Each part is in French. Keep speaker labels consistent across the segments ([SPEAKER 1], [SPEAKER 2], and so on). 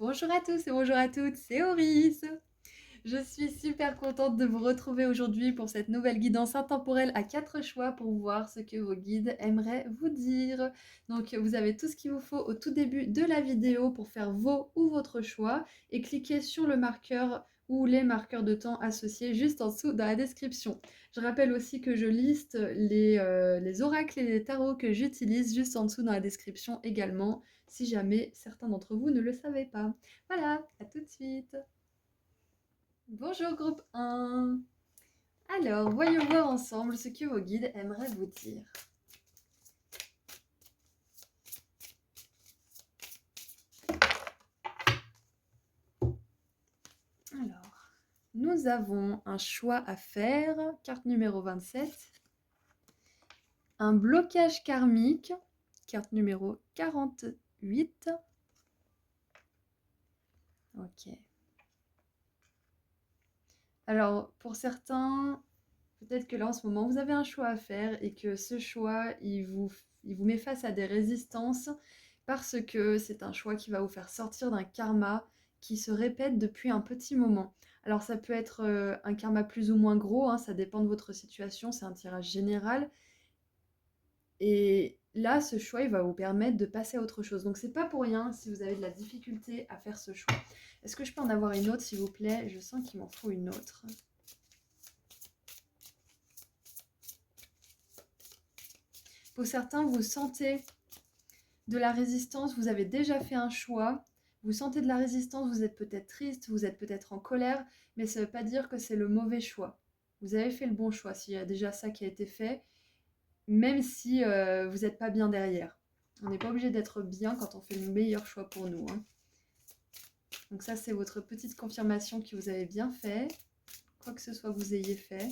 [SPEAKER 1] Bonjour à tous et bonjour à toutes, c'est Auris. Je suis super contente de vous retrouver aujourd'hui pour cette nouvelle guidance intemporelle à 4 choix pour voir ce que vos guides aimeraient vous dire. Donc vous avez tout ce qu'il vous faut au tout début de la vidéo pour faire vos ou votre choix et cliquez sur le marqueur ou les marqueurs de temps associés juste en dessous dans la description. Je rappelle aussi que je liste les oracles et les tarots que j'utilise juste en dessous dans la description également, si jamais certains d'entre vous ne le savaient pas. Voilà, à tout de suite. Bonjour groupe 1. Alors, voyons voir ensemble ce que vos guides aimeraient vous dire. Alors, nous avons un choix à faire, carte numéro 27. Un blocage karmique, carte numéro 48. Ok. Alors, pour certains, peut-être que là en ce moment, vous avez un choix à faire et que ce choix, il vous met face à des résistances parce que c'est un choix qui va vous faire sortir d'un karma qui se répète depuis un petit moment. Alors ça peut être un karma plus ou moins gros, hein, ça dépend de votre situation, c'est un tirage général. Et là, ce choix, il va vous permettre de passer à autre chose. Donc c'est pas pour rien si vous avez de la difficulté à faire ce choix. Est-ce que je peux en avoir une autre, s'il vous plaît? Je sens qu'il m'en faut une autre. Pour certains, vous sentez de la résistance, vous avez déjà fait un choix, vous sentez de la résistance, vous êtes peut-être triste, vous êtes peut-être en colère, mais ça ne veut pas dire que c'est le mauvais choix. Vous avez fait le bon choix, s'il y a déjà ça qui a été fait, même si vous n'êtes pas bien derrière. On n'est pas obligé d'être bien quand on fait le meilleur choix pour nous, hein. Donc ça, c'est votre petite confirmation que vous avez bien fait, quoi que ce soit que vous ayez fait.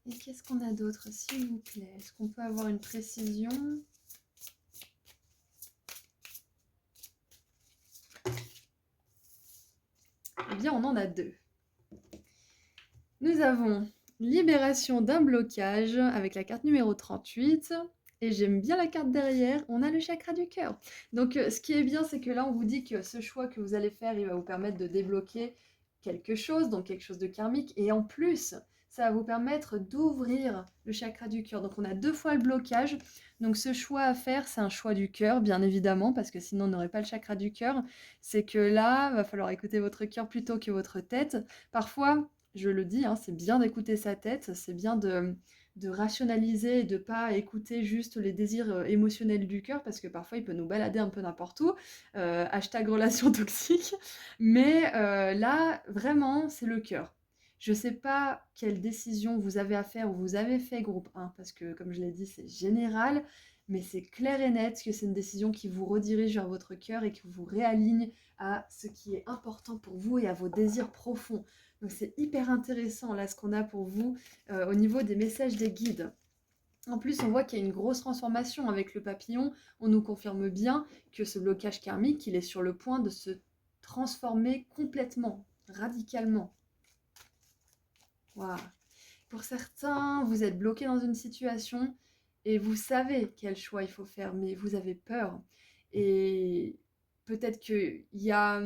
[SPEAKER 1] Et qu'est-ce qu'on a d'autre, s'il vous plaît? Est-ce qu'on peut avoir une précision? Eh bien, on en a deux. Nous avons libération d'un blocage avec la carte numéro 38. Et j'aime bien la carte derrière, on a le chakra du cœur. Donc ce qui est bien, c'est que là, on vous dit que ce choix que vous allez faire, il va vous permettre de débloquer quelque chose, donc quelque chose de karmique. Et en plus, ça va vous permettre d'ouvrir le chakra du cœur. Donc on a deux fois le blocage. Donc ce choix à faire, c'est un choix du cœur, bien évidemment, parce que sinon on n'aurait pas le chakra du cœur. C'est que là, il va falloir écouter votre cœur plutôt que votre tête. Parfois, je le dis, hein, c'est bien d'écouter sa tête, c'est bien de rationaliser et de ne pas écouter juste les désirs émotionnels du cœur, parce que parfois il peut nous balader un peu n'importe où, hashtag relation toxique, mais là, vraiment, c'est le cœur. Je ne sais pas quelle décision vous avez à faire ou vous avez fait groupe 1, parce que comme je l'ai dit, c'est général, mais c'est clair et net que c'est une décision qui vous redirige vers votre cœur et qui vous réaligne à ce qui est important pour vous et à vos désirs profonds. Donc c'est hyper intéressant là ce qu'on a pour vous au niveau des messages des guides. En plus, on voit qu'il y a une grosse transformation avec le papillon. On nous confirme bien que ce blocage karmique, il est sur le point de se transformer complètement, radicalement. Waouh. Pour certains, vous êtes bloqué dans une situation et vous savez quel choix il faut faire, mais vous avez peur. Et peut-être qu'il y a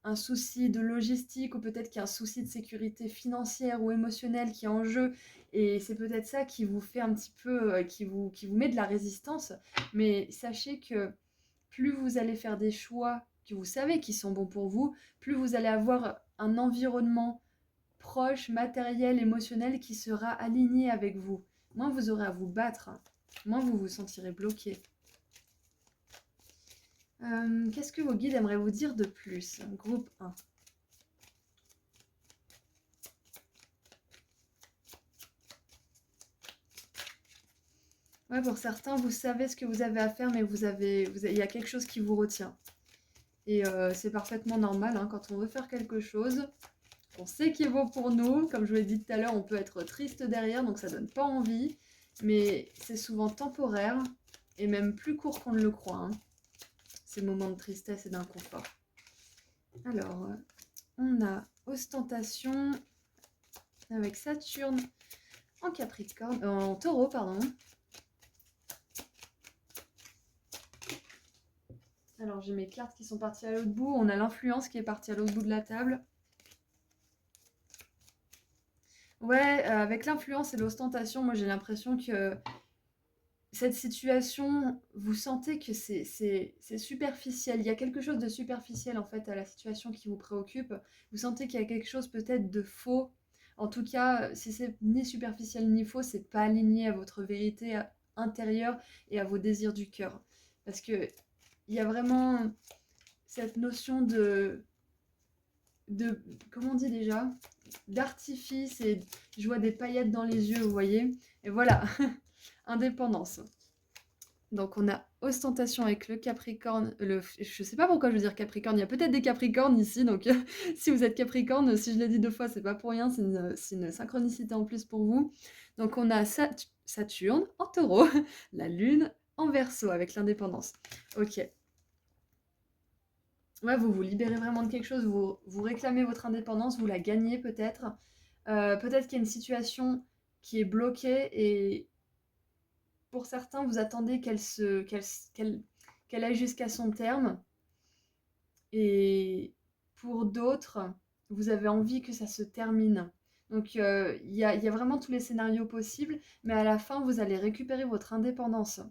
[SPEAKER 1] un souci de logistique ou peut-être qu'il y a un souci de sécurité financière ou émotionnelle qui est en jeu et c'est peut-être ça qui vous fait un petit peu, qui vous met de la résistance. Mais sachez que plus vous allez faire des choix que vous savez qui sont bons pour vous, plus vous allez avoir un environnement proche, matériel, émotionnel qui sera aligné avec vous. Moins vous aurez à vous battre, moins vous vous sentirez bloqué. Qu'est-ce que vos guides aimeraient vous dire de plus? Groupe 1. Ouais, pour certains, vous savez ce que vous avez à faire, mais il y a quelque chose qui vous retient. Et c'est parfaitement normal, hein, quand on veut faire quelque chose, on sait qu'il est bon pour nous. Comme je vous l'ai dit tout à l'heure, on peut être triste derrière, donc ça donne pas envie. Mais c'est souvent temporaire, et même plus court qu'on ne le croit, hein, ces moments de tristesse et d'inconfort. Alors, on a ostentation avec Saturne en Capricorne, en Taureau, pardon. Alors, j'ai mes cartes qui sont parties à l'autre bout. On a l'influence qui est partie à l'autre bout de la table. Ouais, avec l'influence et l'ostentation, moi j'ai l'impression que cette situation, vous sentez que c'est superficiel. Il y a quelque chose de superficiel en fait à la situation qui vous préoccupe. Vous sentez qu'il y a quelque chose peut-être de faux. En tout cas, si c'est ni superficiel ni faux, c'est pas aligné à votre vérité intérieure et à vos désirs du cœur. Parce que il y a vraiment cette notion de comment on dit déjà? D'artifice et je vois des paillettes dans les yeux, vous voyez? Et voilà, indépendance. Donc on a ostentation avec le Capricorne, je sais pas pourquoi je veux dire Capricorne, il y a peut-être des Capricornes ici, donc si vous êtes Capricorne, si je l'ai dit 2 fois, c'est pas pour rien, c'est une synchronicité en plus pour vous. Donc on a Saturne en taureau, la Lune en Verseau avec l'indépendance. Ok. Ouais, vous vous libérez vraiment de quelque chose, vous réclamez votre indépendance, vous la gagnez peut-être. Peut-être qu'il y a une situation qui est bloquée et pour certains, vous attendez qu'elle aille jusqu'à son terme. Et pour d'autres, vous avez envie que ça se termine. Donc il y a vraiment tous les scénarios possibles, mais à la fin, vous allez récupérer votre indépendance.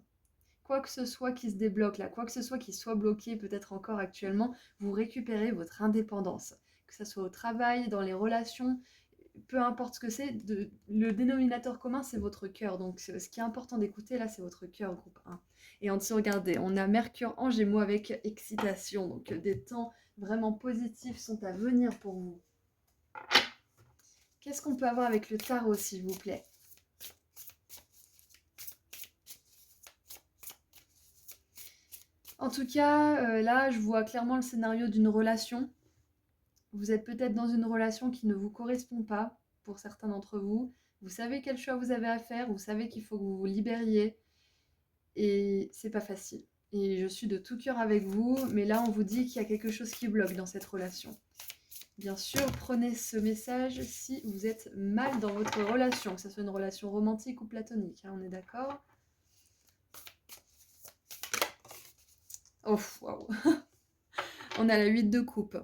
[SPEAKER 1] Quoi que ce soit qui se débloque là, quoi que ce soit qui soit bloqué peut-être encore actuellement, vous récupérez votre indépendance. Que ce soit au travail, dans les relations, peu importe ce que c'est, le dénominateur commun, c'est votre cœur. Donc, ce qui est important d'écouter, là, c'est votre cœur, groupe 1. Et en dessous, regardez, on a Mercure en Gémeaux avec excitation. Donc, des temps vraiment positifs sont à venir pour vous. Qu'est-ce qu'on peut avoir avec le tarot, s'il vous plaît? En tout cas, là, je vois clairement le scénario d'une relation. Vous êtes peut-être dans une relation qui ne vous correspond pas, pour certains d'entre vous. Vous savez quel choix vous avez à faire, vous savez qu'il faut que vous vous libériez. Et c'est pas facile. Et je suis de tout cœur avec vous, mais là on vous dit qu'il y a quelque chose qui bloque dans cette relation. Bien sûr, prenez ce message si vous êtes mal dans votre relation, que ce soit une relation romantique ou platonique, hein, on est d'accord? Oh, waouh. On a la 8 de coupe.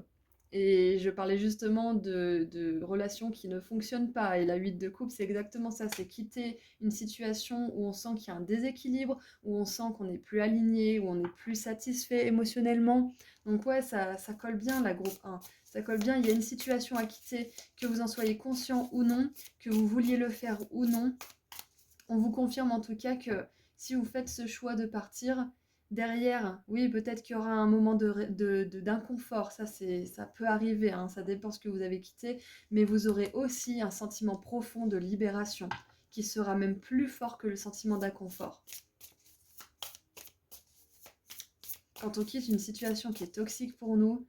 [SPEAKER 1] Et je parlais justement de relations qui ne fonctionnent pas. Et la 8 de coupe, c'est exactement ça. C'est quitter une situation où on sent qu'il y a un déséquilibre, où on sent qu'on n'est plus aligné, où on n'est plus satisfait émotionnellement. Donc ouais, ça colle bien la groupe 1. Ça colle bien, il y a une situation à quitter, que vous en soyez conscient ou non, que vous vouliez le faire ou non. On vous confirme en tout cas que si vous faites ce choix de partir, derrière, oui, peut-être qu'il y aura un moment d'inconfort, ça peut arriver, hein, ça dépend ce que vous avez quitté, mais vous aurez aussi un sentiment profond de libération qui sera même plus fort que le sentiment d'inconfort. Quand on quitte une situation qui est toxique pour nous,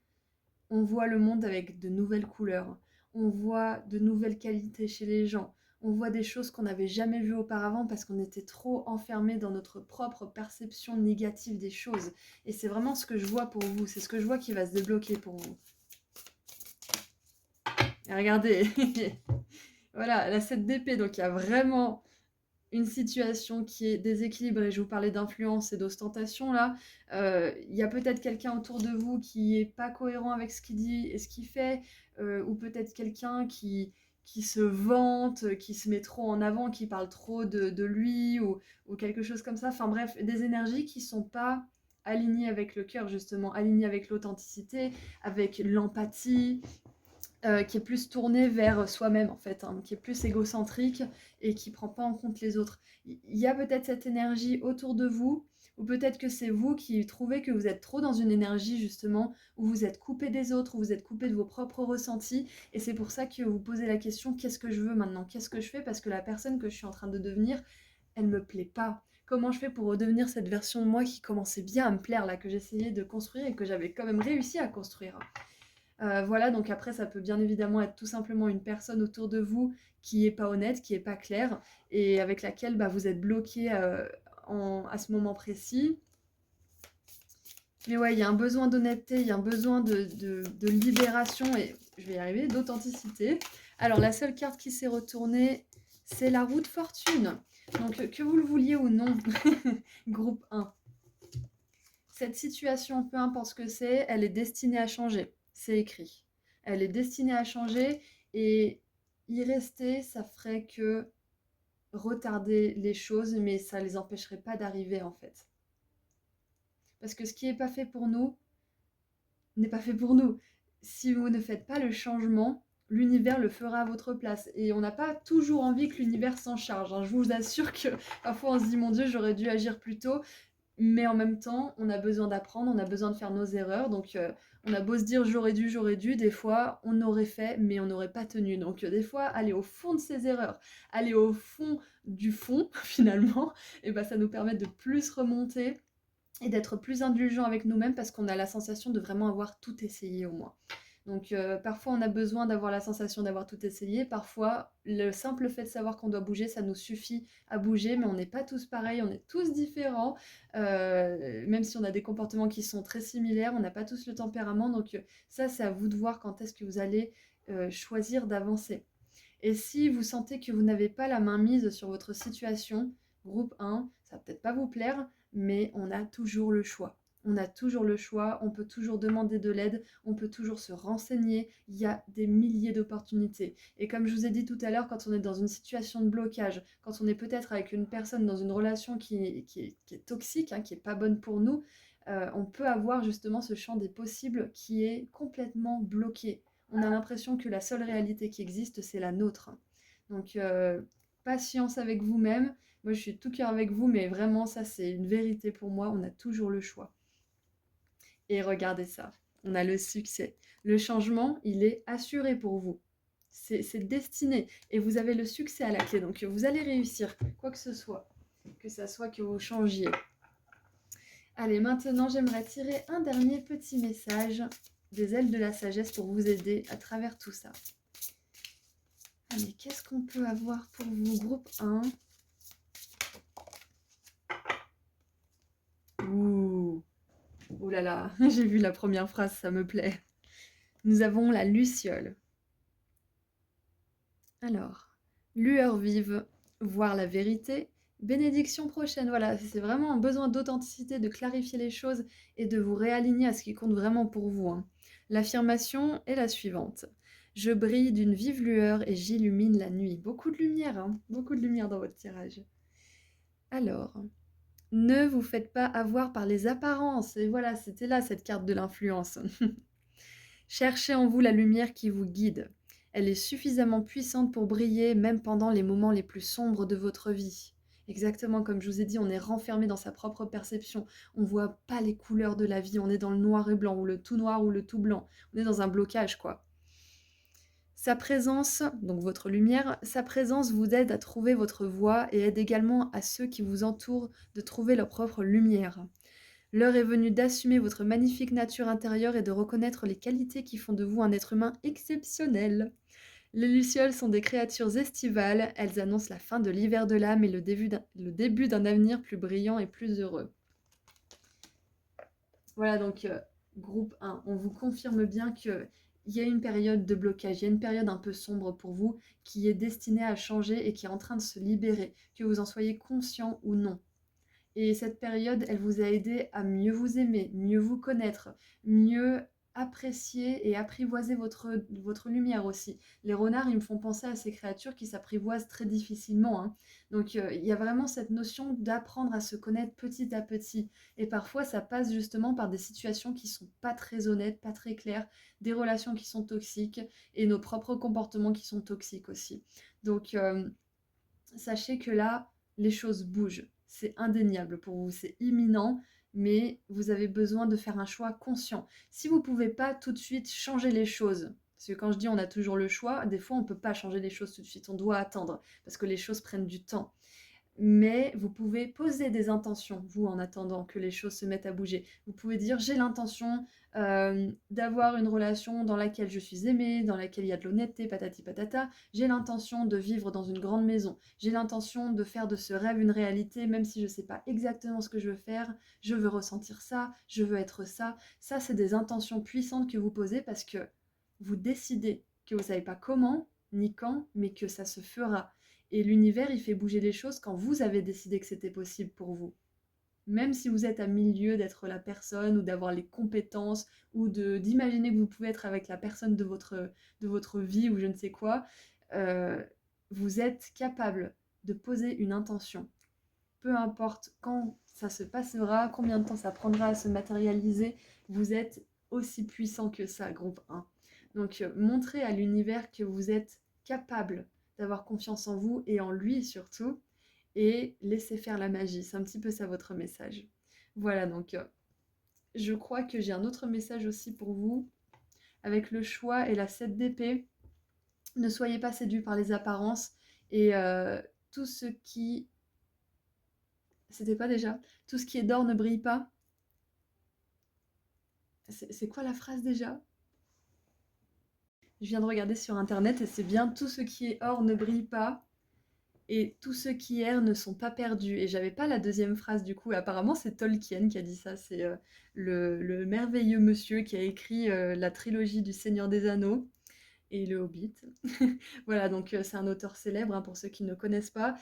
[SPEAKER 1] on voit le monde avec de nouvelles couleurs, on voit de nouvelles qualités chez les gens, on voit des choses qu'on n'avait jamais vues auparavant parce qu'on était trop enfermé dans notre propre perception négative des choses. Et c'est vraiment ce que je vois pour vous, c'est ce que je vois qui va se débloquer pour vous. Et regardez, voilà, la 7 d'épée, donc il y a vraiment une situation qui est déséquilibrée. Je vous parlais d'influence et d'ostentation là. Il y a peut-être quelqu'un autour de vous qui est pas cohérent avec ce qu'il dit et ce qu'il fait, ou peut-être quelqu'un qui se vante, qui se met trop en avant, qui parle trop de lui ou quelque chose comme ça. Enfin bref, des énergies qui sont pas alignées avec le cœur justement, alignées avec l'authenticité, avec l'empathie, qui est plus tourné vers soi-même en fait, hein, qui est plus égocentrique et qui prend pas en compte les autres. Il y a peut-être cette énergie autour de vous, ou peut-être que c'est vous qui trouvez que vous êtes trop dans une énergie justement où vous êtes coupé des autres, où vous êtes coupé de vos propres ressentis, et c'est pour ça que vous posez la question qu'est-ce que je veux maintenant? Qu'est-ce que je fais? Parce que la personne que je suis en train de devenir, elle me plaît pas. Comment je fais pour redevenir cette version de moi qui commençait bien à me plaire là, que j'essayais de construire et que j'avais quand même réussi à construire? Voilà, donc après, ça peut bien évidemment être tout simplement une personne autour de vous qui est pas honnête, qui est pas claire, et avec laquelle bah, vous êtes bloqué à ce moment précis. Mais ouais, il y a un besoin d'honnêteté, il y a un besoin de libération, et je vais y arriver, d'authenticité. Alors, la seule carte qui s'est retournée, c'est la roue de fortune. Donc, que vous le vouliez ou non, groupe 1. Cette situation, peu importe ce que c'est, elle est destinée à changer. C'est écrit. Elle est destinée à changer et y rester, ça ferait que retarder les choses, mais ça les empêcherait pas d'arriver en fait. Parce que ce qui n'est pas fait pour nous n'est pas fait pour nous. Si vous ne faites pas le changement, l'univers le fera à votre place. Et on n'a pas toujours envie que l'univers s'en charge, hein. Je vous assure que parfois on se dit mon Dieu, j'aurais dû agir plus tôt. Mais en même temps, on a besoin d'apprendre, on a besoin de faire nos erreurs. Donc, on a beau se dire j'aurais dû, des fois, on aurait fait, mais on n'aurait pas tenu. Donc, des fois, aller au fond de ses erreurs, aller au fond du fond, finalement, et ben, ça nous permet de plus remonter et d'être plus indulgent avec nous-mêmes parce qu'on a la sensation de vraiment avoir tout essayé au moins. Donc parfois on a besoin d'avoir la sensation d'avoir tout essayé, parfois le simple fait de savoir qu'on doit bouger, ça nous suffit à bouger, mais on n'est pas tous pareils, on est tous différents, même si on a des comportements qui sont très similaires, on n'a pas tous le tempérament, donc ça c'est à vous de voir quand est-ce que vous allez choisir d'avancer. Et si vous sentez que vous n'avez pas la main mise sur votre situation, groupe 1, ça va peut-être pas vous plaire, mais on a toujours le choix. On a toujours le choix, on peut toujours demander de l'aide, on peut toujours se renseigner, il y a des milliers d'opportunités. Et comme je vous ai dit tout à l'heure, quand on est dans une situation de blocage, quand on est peut-être avec une personne dans une relation qui est toxique, hein, qui n'est pas bonne pour nous, on peut avoir justement ce champ des possibles qui est complètement bloqué. On a l'impression que la seule réalité qui existe, c'est la nôtre. Donc, patience avec vous-même. Moi, je suis de tout cœur avec vous, mais vraiment, ça, c'est une vérité pour moi. On a toujours le choix. Et regardez ça, on a le succès. Le changement, il est assuré pour vous. C'est destiné. Et vous avez le succès à la clé. Donc, vous allez réussir, quoi que ce soit. Que ça soit que vous changiez. Allez, maintenant, j'aimerais tirer un dernier petit message des ailes de la sagesse pour vous aider à travers tout ça. Allez, qu'est-ce qu'on peut avoir pour vous, groupe 1? Ouh, oh là là, j'ai vu la première phrase, ça me plaît. Nous avons la luciole. Alors, lueur vive, voir la vérité, bénédiction prochaine. Voilà, c'est vraiment un besoin d'authenticité, de clarifier les choses et de vous réaligner à ce qui compte vraiment pour vous, hein. L'affirmation est la suivante. Je brille d'une vive lueur et j'illumine la nuit. Beaucoup de lumière, hein, beaucoup de lumière dans votre tirage. Alors, ne vous faites pas avoir par les apparences. Et voilà, c'était là cette carte de l'influence. Cherchez en vous la lumière qui vous guide. Elle est suffisamment puissante pour briller même pendant les moments les plus sombres de votre vie. Exactement comme je vous ai dit, on est renfermé dans sa propre perception. On ne voit pas les couleurs de la vie. On est dans le noir et blanc, ou le tout noir ou le tout blanc. On est dans un blocage, quoi. Sa présence, donc votre lumière, sa présence vous aide à trouver votre voie et aide également à ceux qui vous entourent de trouver leur propre lumière. L'heure est venue d'assumer votre magnifique nature intérieure et de reconnaître les qualités qui font de vous un être humain exceptionnel. Les lucioles sont des créatures estivales, elles annoncent la fin de l'hiver de l'âme et le début d'un avenir plus brillant et plus heureux. Voilà donc groupe 1, on vous confirme bien que il y a une période de blocage, il y a une période un peu sombre pour vous qui est destinée à changer et qui est en train de se libérer, que vous en soyez conscient ou non. Et cette période, elle vous a aidé à mieux vous aimer, mieux vous connaître, mieux apprécier et apprivoiser votre lumière aussi. Les renards, ils me font penser à ces créatures qui s'apprivoisent très difficilement, hein. Donc il y a vraiment cette notion d'apprendre à se connaître petit à petit. Et parfois, ça passe justement par des situations qui sont pas très honnêtes, pas très claires, des relations qui sont toxiques et nos propres comportements qui sont toxiques aussi. Donc sachez que là, les choses bougent. C'est indéniable pour vous, c'est imminent, mais vous avez besoin de faire un choix conscient. Si vous ne pouvez pas tout de suite changer les choses, parce que quand je dis on a toujours le choix, des fois on ne peut pas changer les choses tout de suite, on doit attendre, parce que les choses prennent du temps. Mais vous pouvez poser des intentions, vous, en attendant que les choses se mettent à bouger. Vous pouvez dire, j'ai l'intention d'avoir une relation dans laquelle je suis aimée, dans laquelle il y a de l'honnêteté, patati patata. J'ai l'intention de vivre dans une grande maison. J'ai l'intention de faire de ce rêve une réalité, même si je ne sais pas exactement ce que je veux faire. Je veux ressentir ça, je veux être ça. Ça, c'est des intentions puissantes que vous posez parce que vous décidez que vous ne savez pas comment ni quand, mais que ça se fera. Et l'univers, il fait bouger les choses quand vous avez décidé que c'était possible pour vous. Même si vous êtes à milieu d'être la personne ou d'avoir les compétences ou d'imaginer que vous pouvez être avec la personne de votre vie ou je ne sais quoi, euh, vous êtes capable de poser une intention. Peu importe quand ça se passera, combien de temps ça prendra à se matérialiser, vous êtes aussi puissant que ça, groupe 1. Donc montrez à l'univers que vous êtes capable d'avoir confiance en vous et en lui surtout, et laissez faire la magie. C'est un petit peu ça votre message. Voilà, donc je crois que j'ai un autre message aussi pour vous. Avec le choix et la 7 d'épée, ne soyez pas séduits par les apparences et tout ce qui... C'était pas déjà? Tout ce qui est d'or ne brille pas. C'est quoi la phrase déjà? Je viens de regarder sur internet et c'est bien tout ce qui est or ne brille pas et tous ceux qui errent ne sont pas perdus. Et j'avais pas la deuxième phrase du coup. Apparemment, c'est Tolkien qui a dit ça. C'est le merveilleux monsieur qui a écrit la trilogie du Seigneur des Anneaux et le Hobbit. Voilà, donc c'est un auteur célèbre hein, pour ceux qui ne connaissent pas.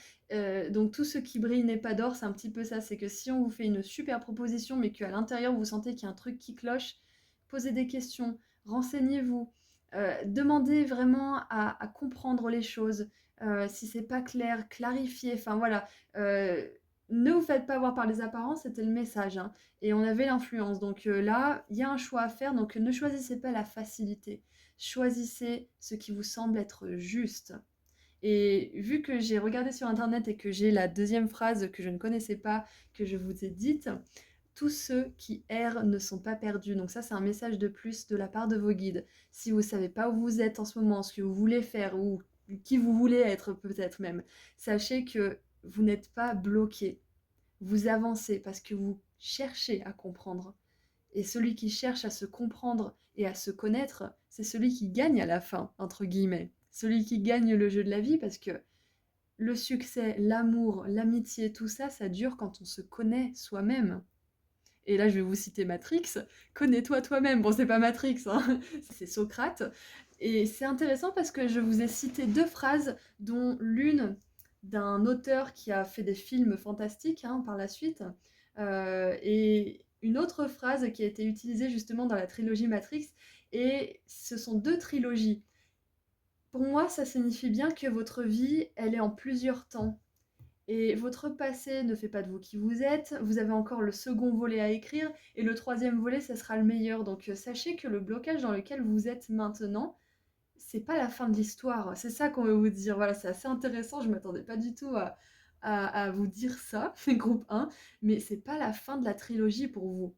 [SPEAKER 1] Donc tout ce qui brille n'est pas d'or, c'est un petit peu ça. C'est que si on vous fait une super proposition, mais qu'à l'intérieur vous sentez qu'il y a un truc qui cloche, posez des questions, renseignez-vous, demandez vraiment à comprendre les choses. Si c'est pas clair, clarifiez. Enfin voilà. Ne vous faites pas voir par les apparences, c'était le message. Hein. Et on avait l'influence. Donc là, il y a un choix à faire. Donc ne choisissez pas la facilité. Choisissez ce qui vous semble être juste. Et vu que j'ai regardé sur internet et que j'ai la deuxième phrase que je ne connaissais pas, que je vous ai dite, tous ceux qui errent ne sont pas perdus. Donc ça, c'est un message de plus de la part de vos guides. Si vous ne savez pas où vous êtes en ce moment, ce que vous voulez faire ou qui vous voulez être peut-être même, sachez que vous n'êtes pas bloqué. Vous avancez parce que vous cherchez à comprendre. Et celui qui cherche à se comprendre et à se connaître, c'est celui qui gagne à la fin, entre guillemets. Celui qui gagne le jeu de la vie parce que le succès, l'amour, l'amitié, tout ça, ça dure quand on se connaît soi-même. Et là, je vais vous citer Matrix. Connais-toi toi-même. Bon, c'est pas Matrix, hein, c'est Socrate. Et c'est intéressant parce que je vous ai cité deux phrases, dont l'une d'un auteur qui a fait des films fantastiques hein, par la suite, et une autre phrase qui a été utilisée justement dans la trilogie Matrix. Et ce sont deux trilogies. Pour moi, ça signifie bien que votre vie, elle est en plusieurs temps. Et votre passé ne fait pas de vous qui vous êtes. Vous avez encore le second volet à écrire. Et le troisième volet, ce sera le meilleur. Donc sachez que le blocage dans lequel vous êtes maintenant, c'est pas la fin de l'histoire. C'est ça qu'on veut vous dire. Voilà, c'est assez intéressant. Je m'attendais pas du tout à vous dire ça, groupe 1. Mais c'est pas la fin de la trilogie pour vous.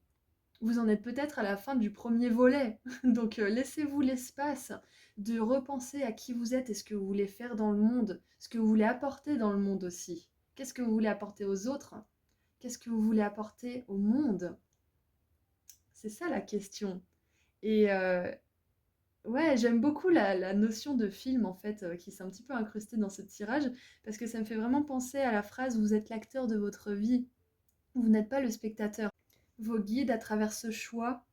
[SPEAKER 1] Vous en êtes peut-être à la fin du premier volet. Donc laissez-vous l'espace de repenser à qui vous êtes et ce que vous voulez faire dans le monde, ce que vous voulez apporter dans le monde aussi. Qu'est-ce que vous voulez apporter aux autres? Qu'est-ce que vous voulez apporter au monde? C'est ça la question. Et ouais, j'aime beaucoup la notion de film en fait, qui s'est un petit peu incrustée dans ce tirage, parce que ça me fait vraiment penser à la phrase «Vous êtes l'acteur de votre vie, vous n'êtes pas le spectateur». Vos guides, à travers ce choix,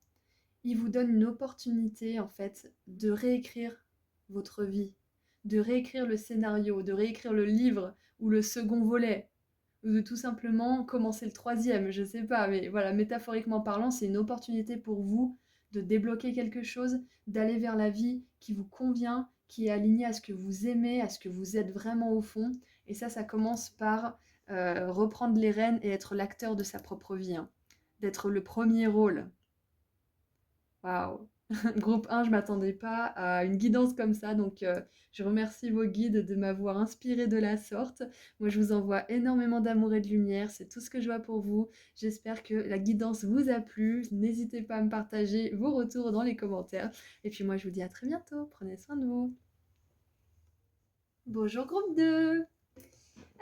[SPEAKER 1] ils vous donnent une opportunité en fait de réécrire votre vie, de réécrire le scénario, de réécrire le livre ou le second volet, ou de tout simplement commencer le troisième, je sais pas, mais voilà, métaphoriquement parlant, c'est une opportunité pour vous de débloquer quelque chose, d'aller vers la vie qui vous convient, qui est alignée à ce que vous aimez, à ce que vous êtes vraiment au fond. Et ça commence par reprendre les rênes et être l'acteur de sa propre vie, hein. D'être le premier rôle. Waouh! Groupe 1, je m'attendais pas à une guidance comme ça, donc je remercie vos guides de m'avoir inspiré de la sorte. Moi, je vous envoie énormément d'amour et de lumière, c'est tout ce que je vois pour vous. J'espère que la guidance vous a plu. N'hésitez pas à me partager vos retours dans les commentaires. Et puis moi, je vous dis à très bientôt. Prenez soin de vous. Bonjour groupe 2!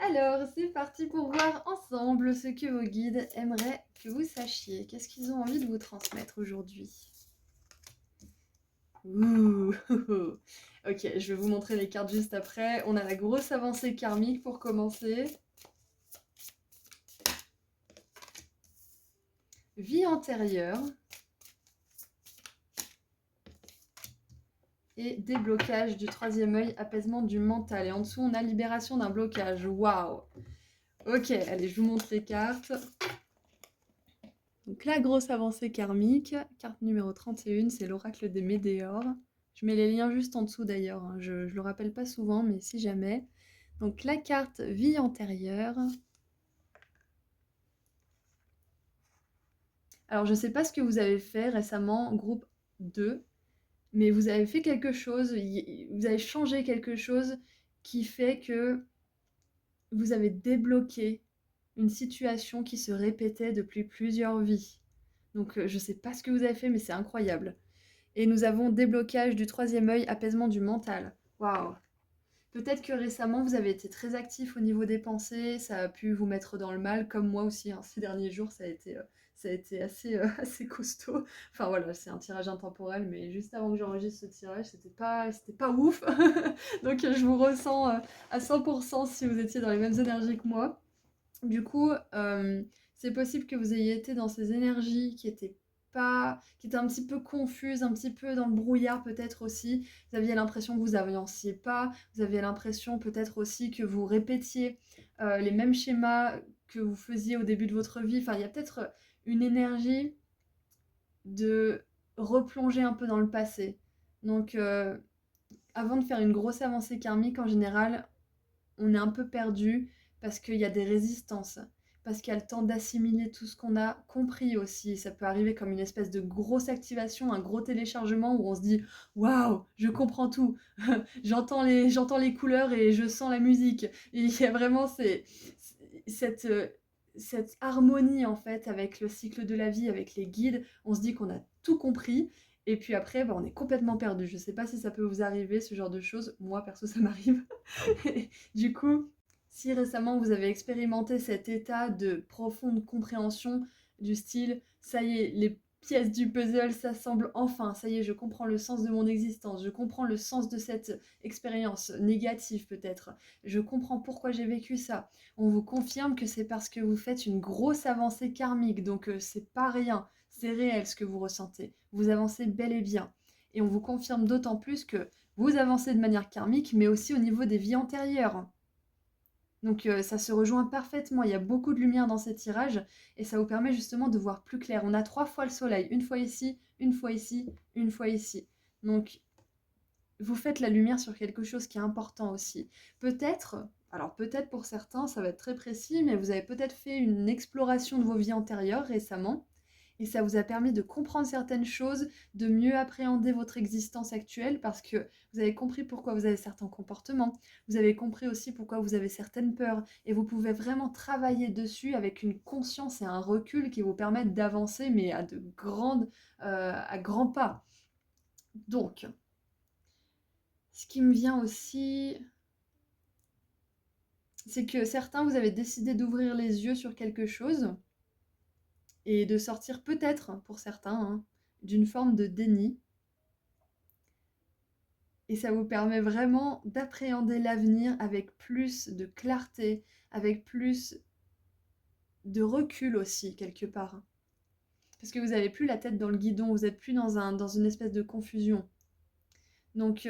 [SPEAKER 1] Alors, c'est parti pour voir ensemble ce que vos guides aimeraient que vous sachiez. Qu'est-ce qu'ils ont envie de vous transmettre aujourd'hui? Ouh. Ok, je vais vous montrer les cartes juste après. On a la grosse avancée karmique pour commencer. Vie antérieure. Et déblocage du troisième œil, apaisement du mental. Et en dessous, on a libération d'un blocage. Waouh! Ok, allez, je vous montre les cartes. Donc la grosse avancée karmique, carte numéro 31, c'est l'oracle des Médéors. Je mets les liens juste en dessous d'ailleurs, hein. Je le rappelle pas souvent, mais si jamais. Donc la carte vie antérieure. Alors je sais pas ce que vous avez fait récemment, groupe 2, mais vous avez fait quelque chose, vous avez changé quelque chose qui fait que vous avez débloqué une situation qui se répétait depuis plusieurs vies. Donc je sais pas ce que vous avez fait, mais c'est incroyable. Et nous avons déblocage du troisième œil, apaisement du mental. Waouh! Peut-être que récemment vous avez été très actif au niveau des pensées, ça a pu vous mettre dans le mal, comme moi aussi, hein. Ces derniers jours, ça a été assez, assez costaud. Enfin voilà, c'est un tirage intemporel, mais juste avant que j'enregistre ce tirage, c'était pas ouf. Donc je vous ressens à 100% si vous étiez dans les mêmes énergies que moi. Du coup, c'est possible que vous ayez été dans ces énergies qui étaient un petit peu confuses, un petit peu dans le brouillard peut-être aussi. Vous aviez l'impression que vous avanciez pas, vous aviez l'impression peut-être aussi que vous répétiez les mêmes schémas que vous faisiez au début de votre vie. Enfin, il y a peut-être une énergie de replonger un peu dans le passé. Donc, avant de faire une grosse avancée karmique, en général, on est un peu perdu parce qu'il y a des résistances, parce qu'il y a le temps d'assimiler tout ce qu'on a compris aussi. Ça peut arriver comme une espèce de grosse activation, un gros téléchargement où on se dit waouh, je comprends tout, j'entends les couleurs et je sens la musique. Et il y a vraiment cette, cette harmonie en fait avec le cycle de la vie, avec les guides. On se dit qu'on a tout compris. Et puis après, bah, on est complètement perdu. Je sais pas si ça peut vous arriver, ce genre de choses. Moi, perso, ça m'arrive. Du coup, si récemment vous avez expérimenté cet état de profonde compréhension du style, ça y est, les pièces du puzzle s'assemblent enfin, ça y est, je comprends le sens de mon existence, je comprends le sens de cette expérience négative peut-être, je comprends pourquoi j'ai vécu ça. On vous confirme que c'est parce que vous faites une grosse avancée karmique, donc c'est pas rien, c'est réel ce que vous ressentez. Vous avancez bel et bien. Et on vous confirme d'autant plus que vous avancez de manière karmique, mais aussi au niveau des vies antérieures. Donc ça se rejoint parfaitement, il y a beaucoup de lumière dans ces tirages, et ça vous permet justement de voir plus clair. On a 3 fois le soleil, une fois ici, une fois ici, une fois ici. Donc vous faites la lumière sur quelque chose qui est important aussi. Peut-être, alors peut-être pour certains, ça va être très précis, mais vous avez peut-être fait une exploration de vos vies antérieures récemment, et ça vous a permis de comprendre certaines choses, de mieux appréhender votre existence actuelle parce que vous avez compris pourquoi vous avez certains comportements, vous avez compris aussi pourquoi vous avez certaines peurs et vous pouvez vraiment travailler dessus avec une conscience et un recul qui vous permettent d'avancer mais à grands pas. Donc, ce qui me vient aussi, c'est que certains, vous avez décidé d'ouvrir les yeux sur quelque chose et de sortir peut-être, pour certains, hein, d'une forme de déni. Et ça vous permet vraiment d'appréhender l'avenir avec plus de clarté, avec plus de recul aussi, quelque part. Parce que vous n'avez plus la tête dans le guidon, vous n'êtes plus dans une espèce de confusion. Donc,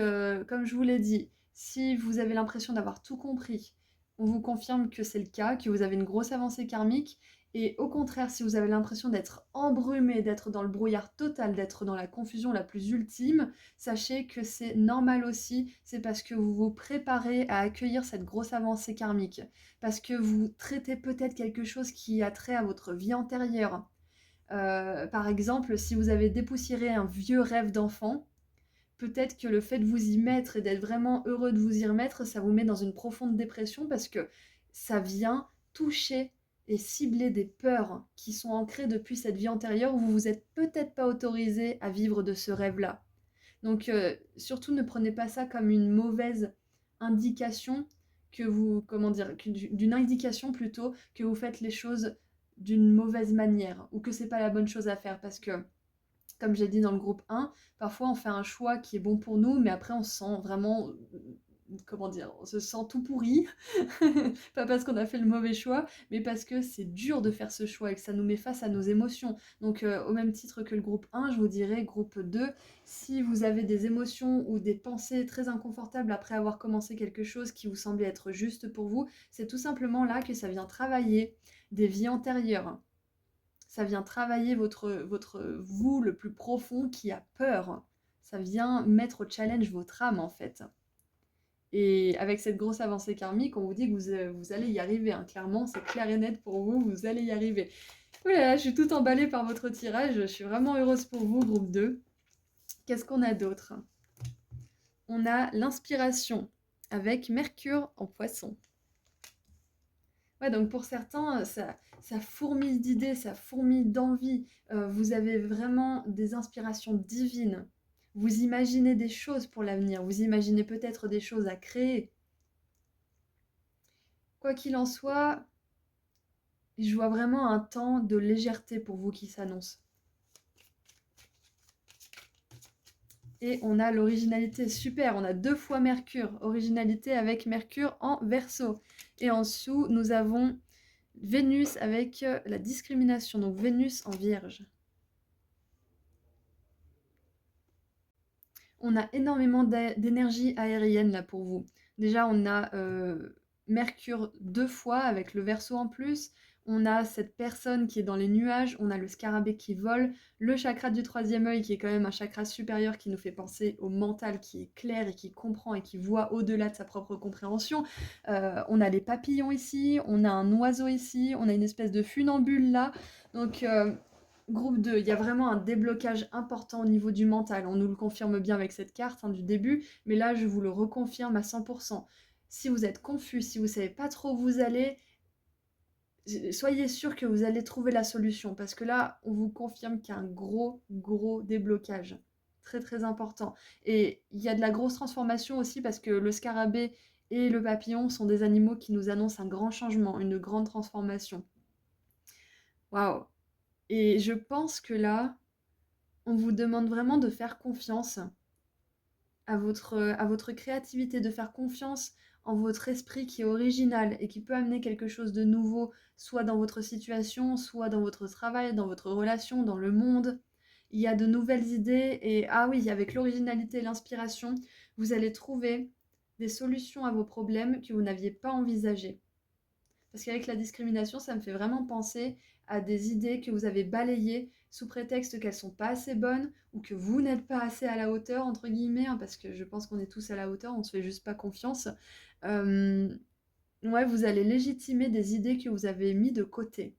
[SPEAKER 1] comme je vous l'ai dit, si vous avez l'impression d'avoir tout compris, on vous confirme que c'est le cas, que vous avez une grosse avancée karmique. Et au contraire, si vous avez l'impression d'être embrumé, d'être dans le brouillard total, d'être dans la confusion la plus ultime, sachez que c'est normal aussi. C'est parce que vous vous préparez à accueillir cette grosse avancée karmique. Parce que vous traitez peut-être quelque chose qui a trait à votre vie antérieure. Par exemple, si vous avez dépoussiéré un vieux rêve d'enfant, peut-être que le fait de vous y mettre et d'être vraiment heureux de vous y remettre, ça vous met dans une profonde dépression parce que ça vient toucher et cibler des peurs qui sont ancrées depuis cette vie antérieure où vous vous êtes peut-être pas autorisé à vivre de ce rêve-là. Donc surtout ne prenez pas ça comme une mauvaise indication que vous, comment dire, d'une indication plutôt que vous faites les choses d'une mauvaise manière ou que c'est pas la bonne chose à faire parce que comme j'ai dit dans le groupe 1, parfois on fait un choix qui est bon pour nous, mais après on se sent vraiment, comment dire, on se sent tout pourri. Pas parce qu'on a fait le mauvais choix, mais parce que c'est dur de faire ce choix et que ça nous met face à nos émotions. Donc au même titre que le groupe 1, je vous dirais groupe 2, si vous avez des émotions ou des pensées très inconfortables après avoir commencé quelque chose qui vous semblait être juste pour vous, c'est tout simplement là que ça vient travailler des vies antérieures. Ça vient travailler votre vous le plus profond qui a peur. Ça vient mettre au challenge votre âme en fait. Et avec cette grosse avancée karmique, on vous dit que vous allez y arriver. Hein. Clairement, c'est clair et net pour vous, vous allez y arriver. Voilà, je suis toute emballée par votre tirage. Je suis vraiment heureuse pour vous, groupe 2. Qu'est-ce qu'on a d'autre? On a l'inspiration avec Mercure en Poisson. Ouais, donc pour certains, ça fourmille d'idées, ça fourmille d'envie. Vous avez vraiment des inspirations divines. Vous imaginez des choses pour l'avenir. Vous imaginez peut-être des choses à créer. Quoi qu'il en soit, je vois vraiment un temps de légèreté pour vous qui s'annonce. Et on a l'originalité, super, on a 2 fois Mercure, originalité avec Mercure en Verseau. Et en dessous, nous avons Vénus avec la discrimination, donc Vénus en Vierge. On a énormément d'énergie aérienne là pour vous. Déjà, on a Mercure 2 fois avec le Verseau en plus. On a cette personne qui est dans les nuages, on a le scarabée qui vole, le chakra du 3e œil qui est quand même un chakra supérieur qui nous fait penser au mental qui est clair et qui comprend et qui voit au-delà de sa propre compréhension. On a les papillons ici, on a un oiseau ici, on a une espèce de funambule là. Donc groupe 2, il y a vraiment un déblocage important au niveau du mental. On nous le confirme bien avec cette carte du début, mais là je vous le reconfirme à 100%. Si vous êtes confus, si vous ne savez pas trop où vous allez, soyez sûr que vous allez trouver la solution parce que là, on vous confirme qu'il y a un gros déblocage. Très très important. Et il y a de la grosse transformation aussi parce que le scarabée et le papillon sont des animaux qui nous annoncent un grand changement, une grande transformation. Waouh! Et je pense que là, on vous demande vraiment de faire confiance à votre créativité, de faire confiance en votre esprit qui est original et qui peut amener quelque chose de nouveau, soit dans votre situation, soit dans votre travail, dans votre relation, dans le monde. Il y a de nouvelles idées et ah oui, avec l'originalité et l'inspiration, vous allez trouver des solutions à vos problèmes que vous n'aviez pas envisagées. Parce qu'avec la discrimination, ça me fait vraiment penser à des idées que vous avez balayées sous prétexte qu'elles sont pas assez bonnes ou que vous n'êtes pas assez à la hauteur, entre guillemets, hein, parce que je pense qu'on est tous à la hauteur, on se fait juste pas confiance. Ouais, vous allez légitimer des idées que vous avez mis de côté.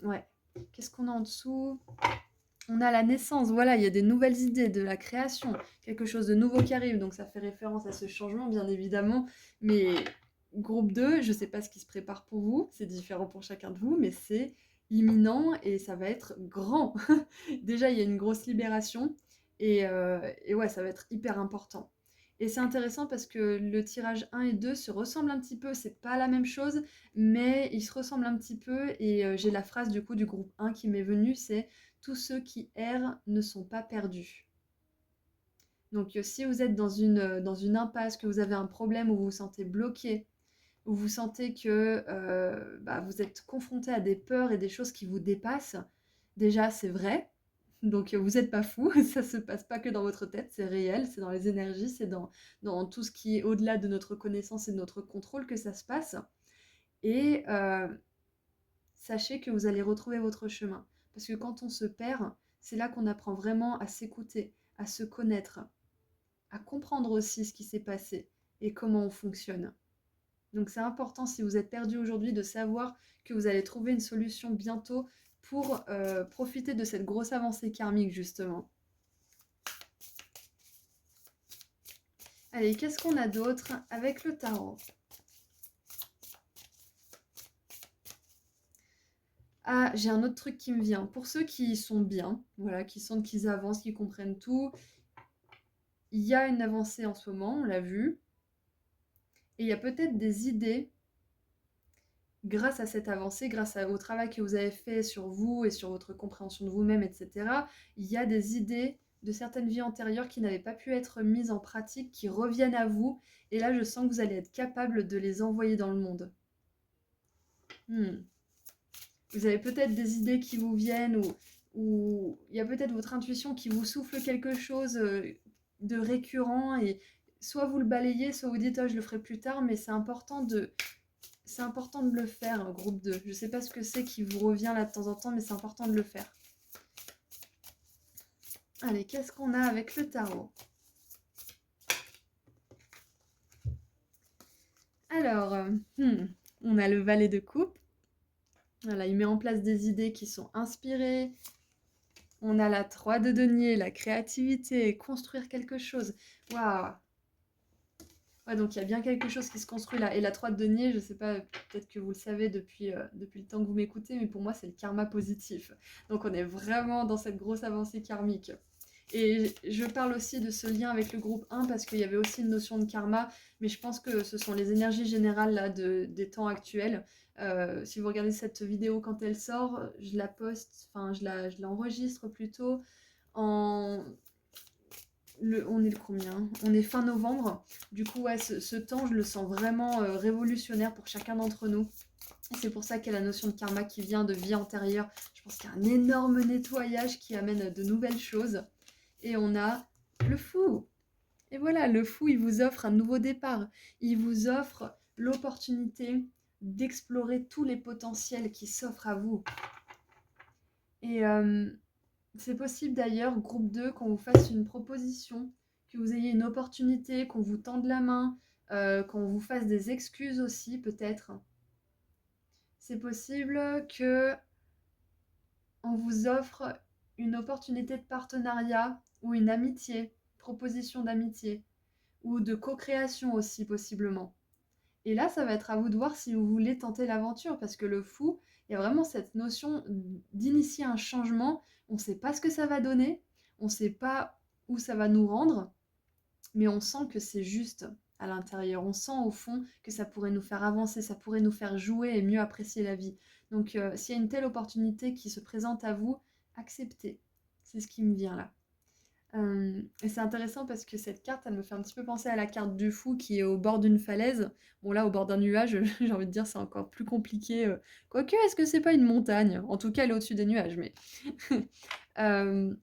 [SPEAKER 1] Ouais. Qu'est-ce qu'on a en dessous? On a la naissance, voilà, il y a des nouvelles idées, de la création, quelque chose de nouveau qui arrive, donc ça fait référence à ce changement, bien évidemment, mais groupe 2, je ne sais pas ce qui se prépare pour vous, c'est différent pour chacun de vous, mais c'est imminent et ça va être grand. Déjà, il y a une grosse libération et ouais, ça va être hyper important. Et c'est intéressant parce que le tirage 1 et 2 se ressemblent un petit peu, c'est pas la même chose, mais ils se ressemblent un petit peu et j'ai la phrase du coup du groupe 1 qui m'est venue, c'est tous ceux qui errent ne sont pas perdus. Donc si vous êtes dans une impasse, que vous avez un problème où vous vous sentez bloqué, où vous sentez que vous êtes confronté à des peurs et des choses qui vous dépassent, déjà c'est vrai, donc vous n'êtes pas fou, ça se passe pas que dans votre tête, c'est réel, c'est dans les énergies, c'est dans tout ce qui est au-delà de notre connaissance et de notre contrôle que ça se passe. Et sachez que vous allez retrouver votre chemin. Parce que quand on se perd, c'est là qu'on apprend vraiment à s'écouter, à se connaître, à comprendre aussi ce qui s'est passé et comment on fonctionne. Donc c'est important si vous êtes perdu aujourd'hui de savoir que vous allez trouver une solution bientôt pour profiter de cette grosse avancée karmique justement. Allez, qu'est-ce qu'on a d'autre avec le tarot? Ah, j'ai un autre truc qui me vient. Pour ceux qui sont bien, voilà, qui sentent qu'ils avancent, qui comprennent tout, il y a une avancée en ce moment, on l'a vu. Et il y a peut-être des idées, grâce à cette avancée, au travail que vous avez fait sur vous et sur votre compréhension de vous-même, etc. Il y a des idées de certaines vies antérieures qui n'avaient pas pu être mises en pratique, qui reviennent à vous. Et là, je sens que vous allez être capable de les envoyer dans le monde. Vous avez peut-être des idées qui vous viennent ou il y a peut-être votre intuition qui vous souffle quelque chose de récurrent et soit vous le balayez, soit vous dites oh, je le ferai plus tard, mais c'est important de c'est important de le faire, groupe 2. Je ne sais pas ce que c'est qui vous revient là de temps en temps, mais c'est important de le faire. Allez, qu'est-ce qu'on a avec le tarot? Alors, on a le valet de coupe. Voilà, il met en place des idées qui sont inspirées. On a la 3 de denier, la créativité, construire quelque chose. Waouh! Ouais, donc il y a bien quelque chose qui se construit là. Et la 3 de denier, je sais pas, peut-être que vous le savez depuis le temps que vous m'écoutez, mais pour moi, c'est le karma positif. Donc on est vraiment dans cette grosse avancée karmique. Et je parle aussi de ce lien avec le groupe 1 parce qu'il y avait aussi une notion de karma, mais je pense que ce sont les énergies générales là, des temps actuels. Si vous regardez cette vidéo quand elle sort, je la poste, enfin je l'enregistre plutôt en... on est le combien? On est fin novembre. Du coup, ouais, ce temps, je le sens vraiment révolutionnaire pour chacun d'entre nous. Et c'est pour ça qu'il y a la notion de karma qui vient de vie antérieure. Je pense qu'il y a un énorme nettoyage qui amène de nouvelles choses. Et on a le fou. Et voilà, le fou, il vous offre un nouveau départ. Il vous offre l'opportunité d'explorer tous les potentiels qui s'offrent à vous. Et c'est possible d'ailleurs, groupe 2, qu'on vous fasse une proposition, que vous ayez une opportunité, qu'on vous tende la main, qu'on vous fasse des excuses aussi peut-être. C'est possible que on vous offre une opportunité de partenariat ou une amitié, proposition d'amitié, ou de co-création aussi possiblement. Et là, ça va être à vous de voir si vous voulez tenter l'aventure, parce que le fou, il y a vraiment cette notion d'initier un changement. On ne sait pas ce que ça va donner, on ne sait pas où ça va nous rendre, mais on sent que c'est juste à l'intérieur. On sent au fond que ça pourrait nous faire avancer, ça pourrait nous faire jouer et mieux apprécier la vie. Donc, s'il y a une telle opportunité qui se présente à vous, acceptez. C'est ce qui me vient là. Et c'est intéressant parce que cette carte, elle me fait un petit peu penser à la carte du fou qui est au bord d'une falaise. Bon là, au bord d'un nuage, j'ai envie de dire c'est encore plus compliqué. Quoique, est-ce que c'est pas une montagne? En tout cas, elle est au-dessus des nuages, mais... Euh,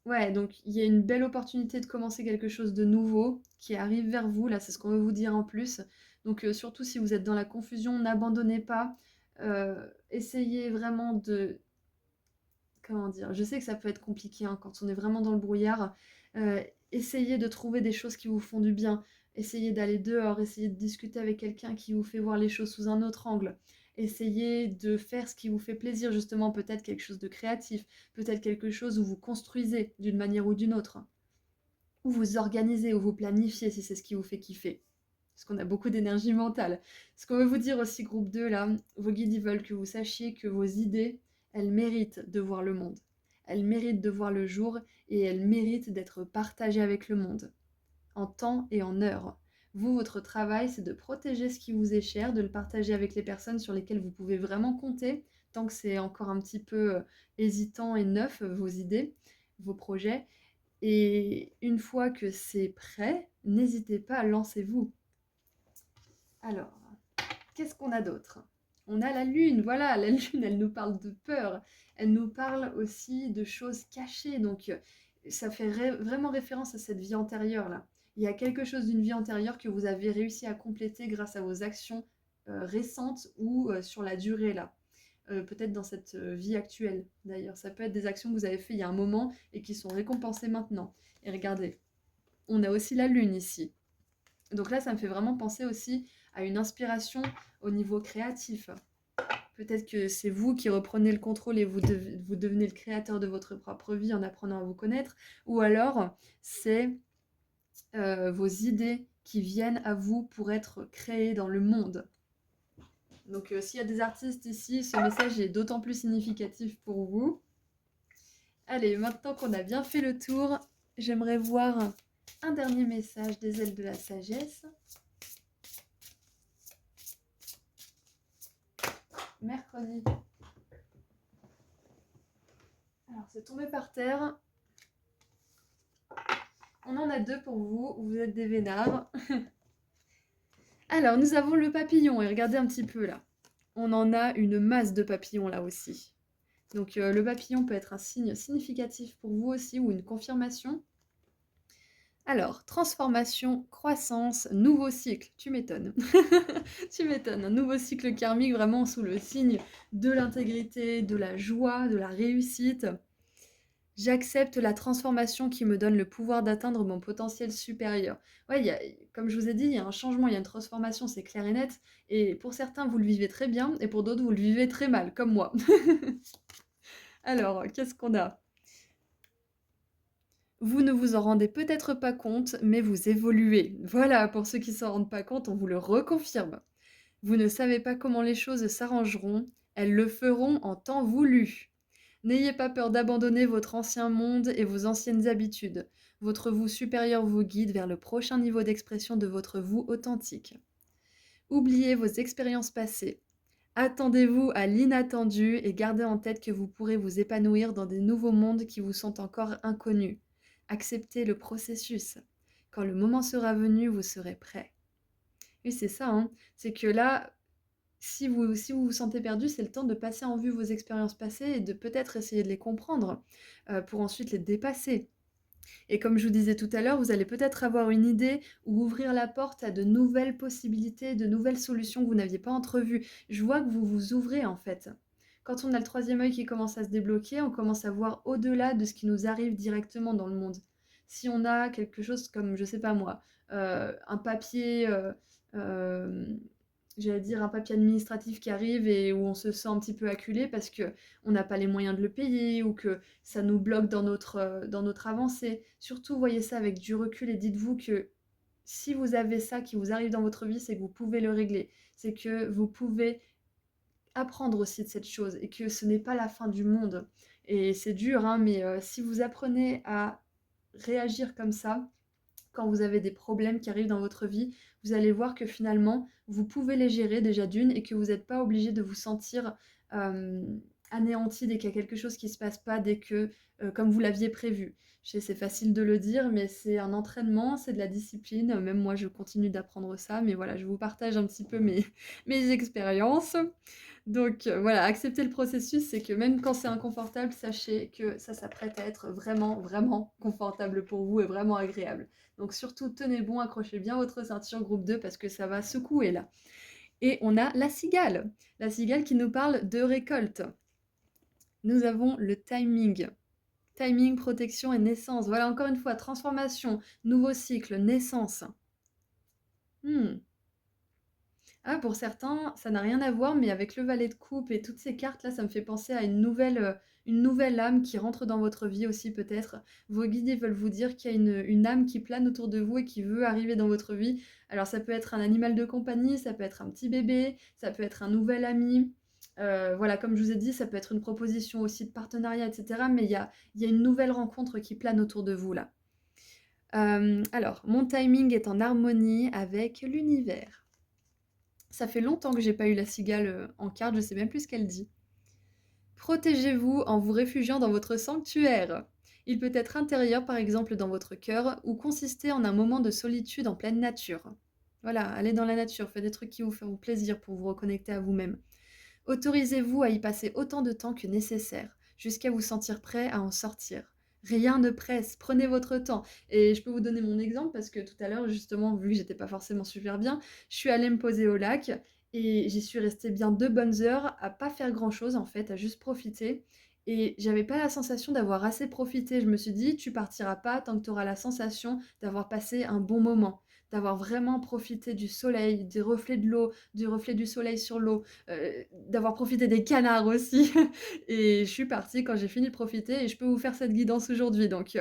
[SPEAKER 1] ouais, donc il y a une belle opportunité de commencer quelque chose de nouveau qui arrive vers vous. Là, c'est ce qu'on veut vous dire en plus. Donc surtout si vous êtes dans la confusion, n'abandonnez pas. Essayez vraiment de, comment dire, je sais que ça peut être compliqué hein, quand on est vraiment dans le brouillard. Euh, Essayez de trouver des choses qui vous font du bien. Essayez d'aller dehors, essayez de discuter avec quelqu'un qui vous fait voir les choses sous un autre angle. Essayez de faire ce qui vous fait plaisir, justement, peut-être quelque chose de créatif, peut-être quelque chose où vous construisez d'une manière ou d'une autre, où vous organisez, où vous planifiez si c'est ce qui vous fait kiffer. Parce qu'on a beaucoup d'énergie mentale. Ce qu'on veut vous dire aussi, groupe 2, là, vos guides, ils veulent que vous sachiez que vos idées, elles méritent de voir le monde. Elles méritent de voir le jour et elles méritent d'être partagées avec le monde, en temps et en heure. Vous, votre travail, c'est de protéger ce qui vous est cher, de le partager avec les personnes sur lesquelles vous pouvez vraiment compter, tant que c'est encore un petit peu hésitant et neuf, vos idées, vos projets. Et une fois que c'est prêt, n'hésitez pas, lancez-vous. Alors, qu'est-ce qu'on a d'autre? On a la lune, voilà, la lune, elle nous parle de peur, elle nous parle aussi de choses cachées, donc ça fait vraiment référence à cette vie antérieure là. Il y a quelque chose d'une vie antérieure que vous avez réussi à compléter grâce à vos actions récentes ou sur la durée là. Peut-être dans cette vie actuelle d'ailleurs. Ça peut être des actions que vous avez fait il y a un moment et qui sont récompensées maintenant. Et regardez, on a aussi la lune ici. Donc là, ça me fait vraiment penser aussi à une inspiration au niveau créatif. Peut-être que c'est vous qui reprenez le contrôle et vous devenez le créateur de votre propre vie en apprenant à vous connaître. Ou alors, c'est vos idées qui viennent à vous pour être créées dans le monde. Donc s'il y a des artistes ici, ce message est d'autant plus significatif pour vous. Allez, maintenant qu'on a bien fait le tour, j'aimerais voir un dernier message des ailes de la sagesse. Mercredi. Alors, c'est tombé par terre. On en a deux pour vous. Vous êtes des vénards. Alors, nous avons le papillon. Et regardez un petit peu là. On en a une masse de papillons là aussi. Donc, le papillon peut être un signe significatif pour vous aussi ou une confirmation. Alors, transformation, croissance, nouveau cycle, tu m'étonnes. Tu m'étonnes, un nouveau cycle karmique vraiment sous le signe de l'intégrité, de la joie, de la réussite. J'accepte la transformation qui me donne le pouvoir d'atteindre mon potentiel supérieur. Ouais, comme je vous ai dit, il y a un changement, il y a une transformation, c'est clair et net. Et pour certains, vous le vivez très bien, et pour d'autres, vous le vivez très mal, comme moi. Alors, qu'est-ce qu'on a? Vous ne vous en rendez peut-être pas compte, mais vous évoluez. Voilà, pour ceux qui s'en rendent pas compte, on vous le reconfirme. Vous ne savez pas comment les choses s'arrangeront, elles le feront en temps voulu. N'ayez pas peur d'abandonner votre ancien monde et vos anciennes habitudes. Votre vous supérieur vous guide vers le prochain niveau d'expression de votre vous authentique. Oubliez vos expériences passées. Attendez-vous à l'inattendu et gardez en tête que vous pourrez vous épanouir dans des nouveaux mondes qui vous sont encore inconnus. Acceptez le processus. Quand le moment sera venu, vous serez prêt. Oui, c'est ça, hein. C'est que là, si vous vous sentez perdu, c'est le temps de passer en vue vos expériences passées et de peut-être essayer de les comprendre, pour ensuite les dépasser. Et comme je vous disais tout à l'heure, vous allez peut-être avoir une idée ou ouvrir la porte à de nouvelles possibilités, de nouvelles solutions que vous n'aviez pas entrevues. Je vois que vous vous ouvrez en fait. Quand on a le troisième œil qui commence à se débloquer, on commence à voir au-delà de ce qui nous arrive directement dans le monde. Si on a quelque chose comme, je sais pas moi, un papier, euh, j'allais dire un papier administratif qui arrive et où on se sent un petit peu acculé parce que on n'a pas les moyens de le payer ou que ça nous bloque dans notre avancée. Surtout, voyez ça avec du recul et dites-vous que si vous avez ça qui vous arrive dans votre vie, c'est que vous pouvez le régler. C'est que vous pouvez apprendre aussi de cette chose et que ce n'est pas la fin du monde. Et c'est dur, hein, mais si vous apprenez à réagir comme ça, quand vous avez des problèmes qui arrivent dans votre vie, vous allez voir que finalement, vous pouvez les gérer déjà d'une et que vous n'êtes pas obligé de vous sentir euh, anéanti dès qu'il y a quelque chose qui ne se passe pas, dès que, comme vous l'aviez prévu. Je sais, c'est facile de le dire, mais c'est un entraînement, c'est de la discipline. Même moi, je continue d'apprendre ça, mais voilà, je vous partage un petit peu mes expériences. Donc voilà, accepter le processus, c'est que même quand c'est inconfortable, sachez que ça s'apprête à être vraiment, vraiment confortable pour vous et vraiment agréable. Donc surtout, tenez bon, accrochez bien votre ceinture groupe 2 parce que ça va secouer là. Et on a la cigale qui nous parle de récolte. Nous avons le timing. Timing, protection et naissance. Voilà encore une fois, transformation, nouveau cycle, naissance. Hmm. Ah, pour certains, ça n'a rien à voir, mais avec le valet de coupe et toutes ces cartes-là, ça me fait penser à une nouvelle âme qui rentre dans votre vie aussi peut-être. Vos guides ils veulent vous dire qu'il y a une âme qui plane autour de vous et qui veut arriver dans votre vie. Alors ça peut être un animal de compagnie, ça peut être un petit bébé, ça peut être un nouvel ami. Voilà, comme je vous ai dit, ça peut être une proposition aussi de partenariat, etc. Mais il y a une nouvelle rencontre qui plane autour de vous là. Alors, mon timing est en harmonie avec l'univers. Ça fait longtemps que j'ai pas eu la cigale en carte, je sais même plus ce qu'elle dit. Protégez-vous en vous réfugiant dans votre sanctuaire. Il peut être intérieur, par exemple dans votre cœur, ou consister en un moment de solitude en pleine nature. Voilà, allez dans la nature, faites des trucs qui vous feront plaisir pour vous reconnecter à vous-même. Autorisez-vous à y passer autant de temps que nécessaire, jusqu'à vous sentir prêt à en sortir. Rien ne presse, prenez votre temps. Et je peux vous donner mon exemple parce que tout à l'heure, justement, vu que j'étais pas forcément super bien, je suis allée me poser au lac et j'y suis restée bien 2 bonnes heures à pas faire grand-chose en fait, à juste profiter. Et j'avais pas la sensation d'avoir assez profité. Je me suis dit, tu partiras pas tant que tu auras la sensation d'avoir passé un bon moment, d'avoir vraiment profité du soleil, des reflets de l'eau, du reflet du soleil sur l'eau, d'avoir profité des canards aussi. Et je suis partie quand j'ai fini de profiter et je peux vous faire cette guidance aujourd'hui. Donc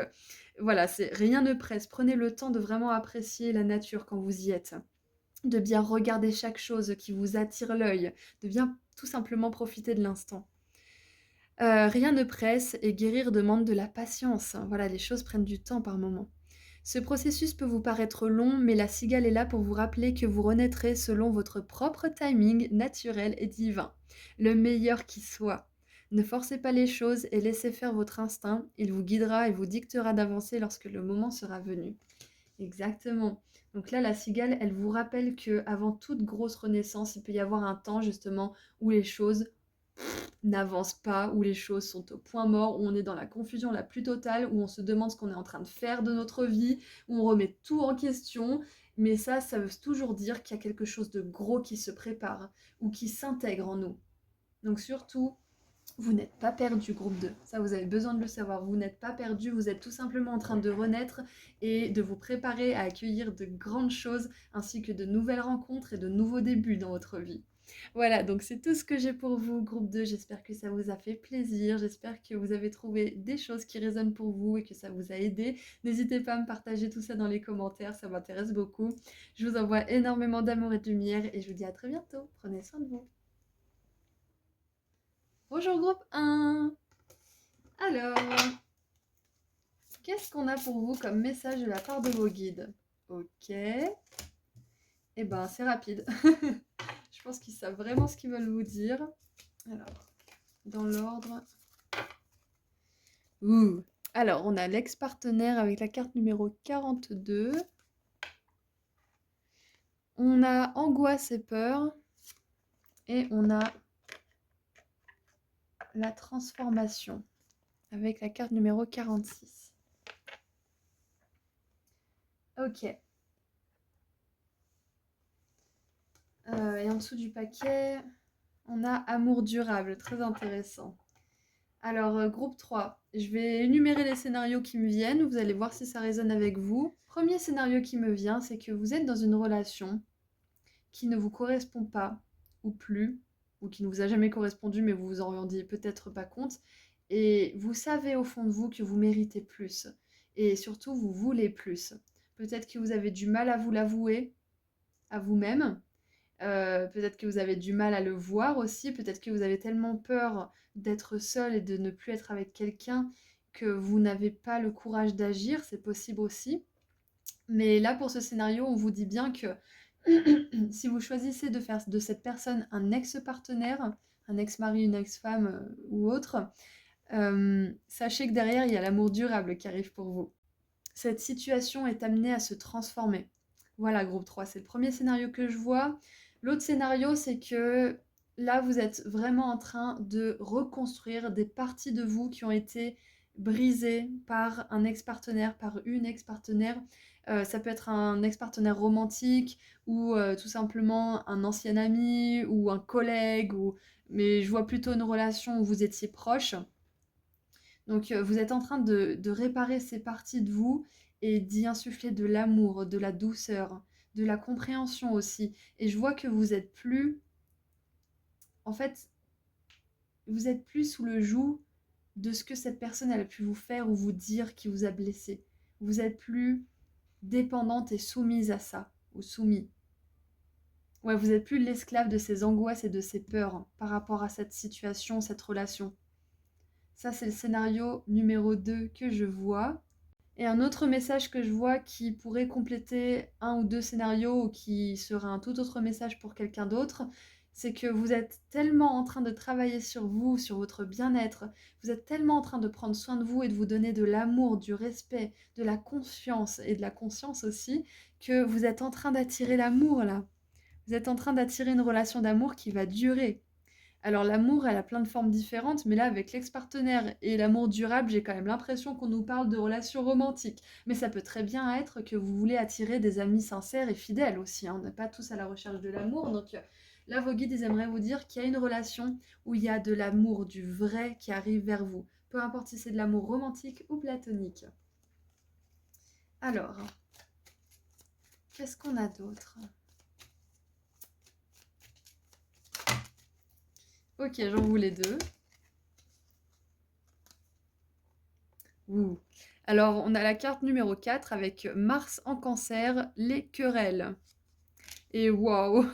[SPEAKER 1] voilà, c'est rien ne presse. Prenez le temps de vraiment apprécier la nature quand vous y êtes, de bien regarder chaque chose qui vous attire l'œil, de bien tout simplement profiter de l'instant. Rien ne presse et guérir demande de la patience. Voilà, les choses prennent du temps par moment. Ce processus peut vous paraître long, mais la cigale est là pour vous rappeler que vous renaîtrez selon votre propre timing naturel et divin, le meilleur qui soit. Ne forcez pas les choses et laissez faire votre instinct, il vous guidera et vous dictera d'avancer lorsque le moment sera venu. Exactement. Donc là, la cigale, elle vous rappelle que avant toute grosse renaissance, il peut y avoir un temps justement où les choses n'avance pas, où les choses sont au point mort, où on est dans la confusion la plus totale, où on se demande ce qu'on est en train de faire de notre vie, où on remet tout en question. Mais ça veut toujours dire qu'il y a quelque chose de gros qui se prépare ou qui s'intègre en nous. Donc surtout, vous n'êtes pas perdu, groupe 2. Ça, vous avez besoin de le savoir. Vous n'êtes pas perdu, vous êtes tout simplement en train de renaître et de vous préparer à accueillir de grandes choses, ainsi que de nouvelles rencontres et de nouveaux débuts dans votre vie. Voilà, donc c'est tout ce que j'ai pour vous, groupe 2. J'espère que ça vous a fait plaisir. J'espère que vous avez trouvé des choses qui résonnent pour vous et que ça vous a aidé. N'hésitez pas à me partager tout ça dans les commentaires, ça m'intéresse beaucoup. Je vous envoie énormément d'amour et de lumière et je vous dis à très bientôt. Prenez soin de vous. Bonjour groupe 1. Alors, qu'est-ce qu'on a pour vous comme message de la part de vos guides? Ok. Eh ben, c'est rapide. Je pense qu'ils savent vraiment ce qu'ils veulent vous dire. Alors, dans l'ordre. Ouh. Alors, on a l'ex-partenaire avec la carte numéro 42. On a angoisse et peur. Et on a la transformation avec la carte numéro 46. Ok. Et en dessous du paquet, on a amour durable, très intéressant. Alors, groupe 3, je vais énumérer les scénarios qui me viennent, vous allez voir si ça résonne avec vous. Premier scénario qui me vient, c'est que vous êtes dans une relation qui ne vous correspond pas, ou plus, ou qui ne vous a jamais correspondu, mais vous vous en rendiez peut-être pas compte, et vous savez au fond de vous que vous méritez plus, et surtout vous voulez plus. Peut-être que vous avez du mal à vous l'avouer à vous-même, peut-être que vous avez du mal à le voir aussi, peut-être que vous avez tellement peur d'être seul et de ne plus être avec quelqu'un que vous n'avez pas le courage d'agir, c'est possible aussi. Mais là, pour ce scénario, on vous dit bien que si vous choisissez de faire de cette personne un ex-partenaire, un ex-mari, une ex-femme ou autre, sachez que derrière, il y a l'amour durable qui arrive pour vous. Cette situation est amenée à se transformer. Voilà, groupe 3, c'est le premier scénario que je vois. L'autre scénario, c'est que là, vous êtes vraiment en train de reconstruire des parties de vous qui ont été brisées par un ex-partenaire, par une ex-partenaire. Ça peut être un ex-partenaire romantique ou tout simplement un ancien ami ou un collègue. Mais je vois plutôt une relation où vous étiez proche. Donc vous êtes en train de réparer ces parties de vous et d'y insuffler de l'amour, de la douceur, de la compréhension aussi. Et je vois que vous êtes plus, en fait, vous êtes plus sous le joug de ce que cette personne elle a pu vous faire ou vous dire qui vous a blessé. Vous êtes plus dépendante et soumise à ça, ou soumis. Ouais, vous êtes plus l'esclave de ces angoisses et de ces peurs par rapport à cette situation, cette relation. Ça, c'est le scénario numéro 2 que je vois. Et un autre message que je vois qui pourrait compléter un ou deux scénarios ou qui sera un tout autre message pour quelqu'un d'autre, c'est que vous êtes tellement en train de travailler sur vous, sur votre bien-être, vous êtes tellement en train de prendre soin de vous et de vous donner de l'amour, du respect, de la confiance et de la conscience aussi, que vous êtes en train d'attirer l'amour là. Vous êtes en train d'attirer une relation d'amour qui va durer. Alors l'amour, elle a plein de formes différentes, mais là, avec l'ex-partenaire et l'amour durable, j'ai quand même l'impression qu'on nous parle de relations romantiques. Mais ça peut très bien être que vous voulez attirer des amis sincères et fidèles aussi, hein. On n'est pas tous à la recherche de l'amour, donc là, vos guides, ils aimeraient vous dire qu'il y a une relation où il y a de l'amour, du vrai qui arrive vers vous. Peu importe si c'est de l'amour romantique ou platonique. Alors, qu'est-ce qu'on a d'autre ? Ok, j'en voulais deux. Ouh. Alors, on a la carte numéro 4 avec Mars en cancer, les querelles. Et waouh,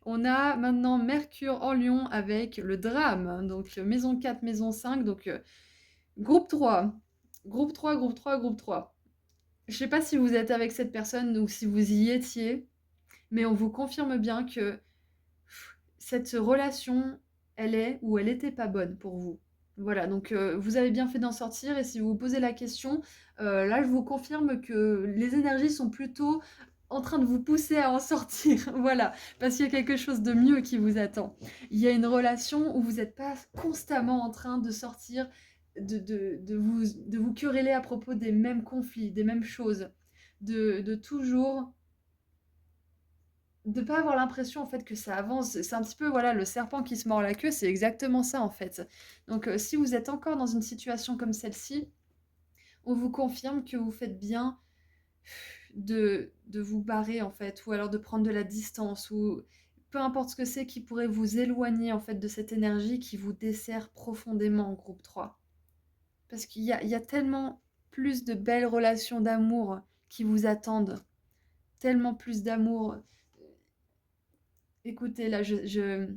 [SPEAKER 1] on a maintenant Mercure en lion avec le drame. Donc, maison 4, maison 5. Donc, groupe 3. Groupe 3, groupe 3, groupe 3. Je ne sais pas si vous êtes avec cette personne ou si vous y étiez, mais on vous confirme bien que cette relation, elle est ou elle n'était pas bonne pour vous. Voilà, donc vous avez bien fait d'en sortir et si vous vous posez la question, là je vous confirme que les énergies sont plutôt en train de vous pousser à en sortir, voilà, parce qu'il y a quelque chose de mieux qui vous attend. Il y a une relation où vous n'êtes pas constamment en train de sortir, de vous quereller à propos des mêmes conflits, des mêmes choses, de toujours de pas avoir l'impression en fait que ça avance. C'est un petit peu voilà le serpent qui se mord la queue, c'est exactement ça en fait. Donc si vous êtes encore dans une situation comme celle-ci, on vous confirme que vous faites bien de vous barrer en fait, ou alors de prendre de la distance, ou peu importe ce que c'est qui pourrait vous éloigner en fait de cette énergie qui vous dessert profondément en groupe 3. Parce qu'il y a tellement plus de belles relations d'amour qui vous attendent, tellement plus d'amour. Écoutez, là, ce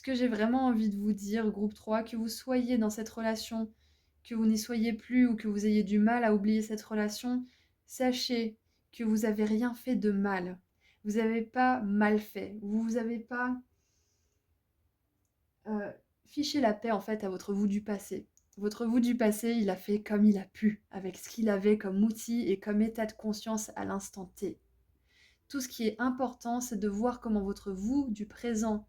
[SPEAKER 1] que j'ai vraiment envie de vous dire, groupe 3, que vous soyez dans cette relation, que vous n'y soyez plus ou que vous ayez du mal à oublier cette relation, sachez que vous n'avez rien fait de mal. Vous n'avez pas mal fait. Vous n'avez pas euh, fiché la paix en fait à votre vous du passé. Votre vous du passé, il a fait comme il a pu, avec ce qu'il avait comme outil et comme état de conscience à l'instant T. Tout ce qui est important, c'est de voir comment votre vous du présent,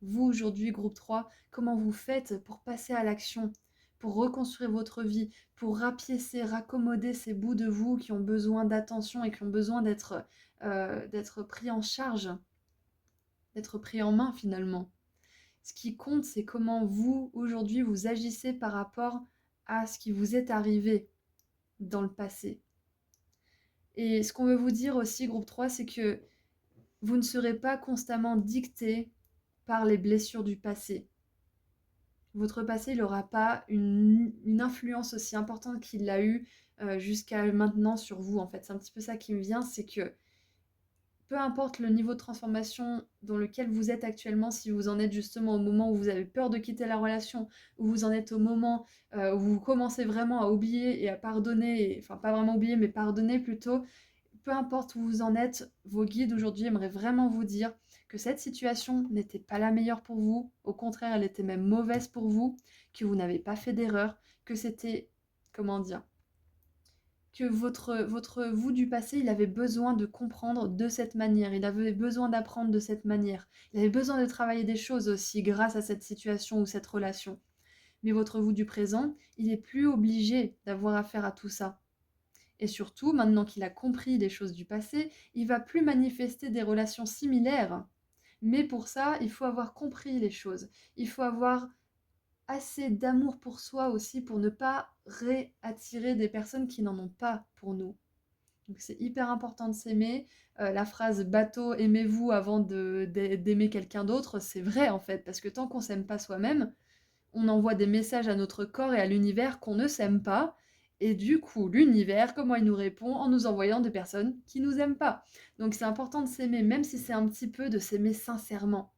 [SPEAKER 1] vous aujourd'hui, groupe 3, comment vous faites pour passer à l'action, pour reconstruire votre vie, pour rapiécer, raccommoder ces bouts de vous qui ont besoin d'attention et qui ont besoin d'être pris en charge, d'être pris en main finalement. Ce qui compte, c'est comment vous, aujourd'hui, vous agissez par rapport à ce qui vous est arrivé dans le passé. Et ce qu'on veut vous dire aussi, groupe 3, c'est que vous ne serez pas constamment dicté par les blessures du passé. Votre passé n'aura pas une influence aussi importante qu'il l'a eu jusqu'à maintenant sur vous. En fait, c'est un petit peu ça qui me vient, c'est que peu importe le niveau de transformation dans lequel vous êtes actuellement, si vous en êtes justement au moment où vous avez peur de quitter la relation, où vous en êtes au moment où vous commencez vraiment à oublier et à pardonner, enfin pas vraiment oublier, mais pardonner plutôt, peu importe où vous en êtes, vos guides aujourd'hui aimeraient vraiment vous dire que cette situation n'était pas la meilleure pour vous, au contraire, elle était même mauvaise pour vous, que vous n'avez pas fait d'erreur, que c'était, comment dire, que votre vous du passé, il avait besoin de comprendre de cette manière, il avait besoin d'apprendre de cette manière, il avait besoin de travailler des choses aussi grâce à cette situation ou cette relation. Mais votre vous du présent, il n'est plus obligé d'avoir affaire à tout ça. Et surtout, maintenant qu'il a compris les choses du passé, il va plus manifester des relations similaires. Mais pour ça, il faut avoir compris les choses. Il faut avoir assez d'amour pour soi aussi pour ne pas réattirer des personnes qui n'en ont pas pour nous. Donc c'est hyper important de s'aimer. La phrase bateau, aimez-vous avant d'aimer quelqu'un d'autre, c'est vrai en fait, parce que tant qu'on s'aime pas soi-même, on envoie des messages à notre corps et à l'univers qu'on ne s'aime pas. Et du coup, l'univers, comment il nous répond? En nous envoyant des personnes qui nous aiment pas. Donc c'est important de s'aimer, même si c'est un petit peu de s'aimer sincèrement.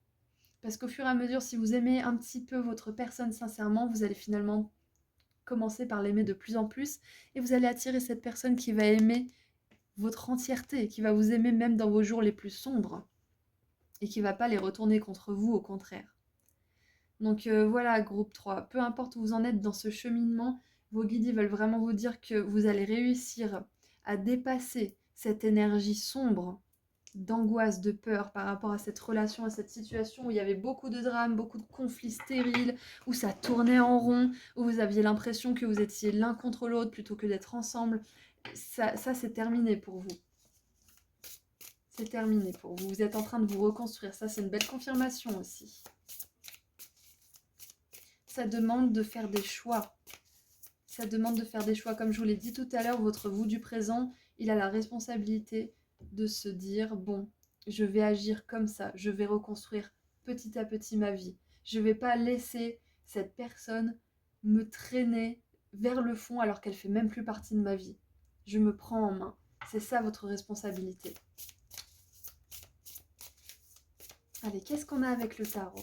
[SPEAKER 1] Parce qu'au fur et à mesure, si vous aimez un petit peu votre personne sincèrement, vous allez finalement commencer par l'aimer de plus en plus. Et vous allez attirer cette personne qui va aimer votre entièreté, qui va vous aimer même dans vos jours les plus sombres. Et qui ne va pas les retourner contre vous, au contraire. Donc voilà, groupe 3, peu importe où vous en êtes dans ce cheminement, vos guides veulent vraiment vous dire que vous allez réussir à dépasser cette énergie sombre d'angoisse, de peur par rapport à cette relation, à cette situation où il y avait beaucoup de drames, beaucoup de conflits stériles, où ça tournait en rond, où vous aviez l'impression que vous étiez l'un contre l'autre plutôt que d'être ensemble. Ça c'est terminé pour vous. C'est terminé pour vous. Vous êtes en train de vous reconstruire. Ça, c'est une belle confirmation aussi. Ça demande de faire des choix. Ça demande de faire des choix. Comme je vous l'ai dit tout à l'heure, votre vous du présent, il a la responsabilité de se dire, bon, je vais agir comme ça, je vais reconstruire petit à petit ma vie. Je ne vais pas laisser cette personne me traîner vers le fond alors qu'elle fait même plus partie de ma vie. Je me prends en main. C'est ça votre responsabilité. Allez, qu'est-ce qu'on a avec le tarot?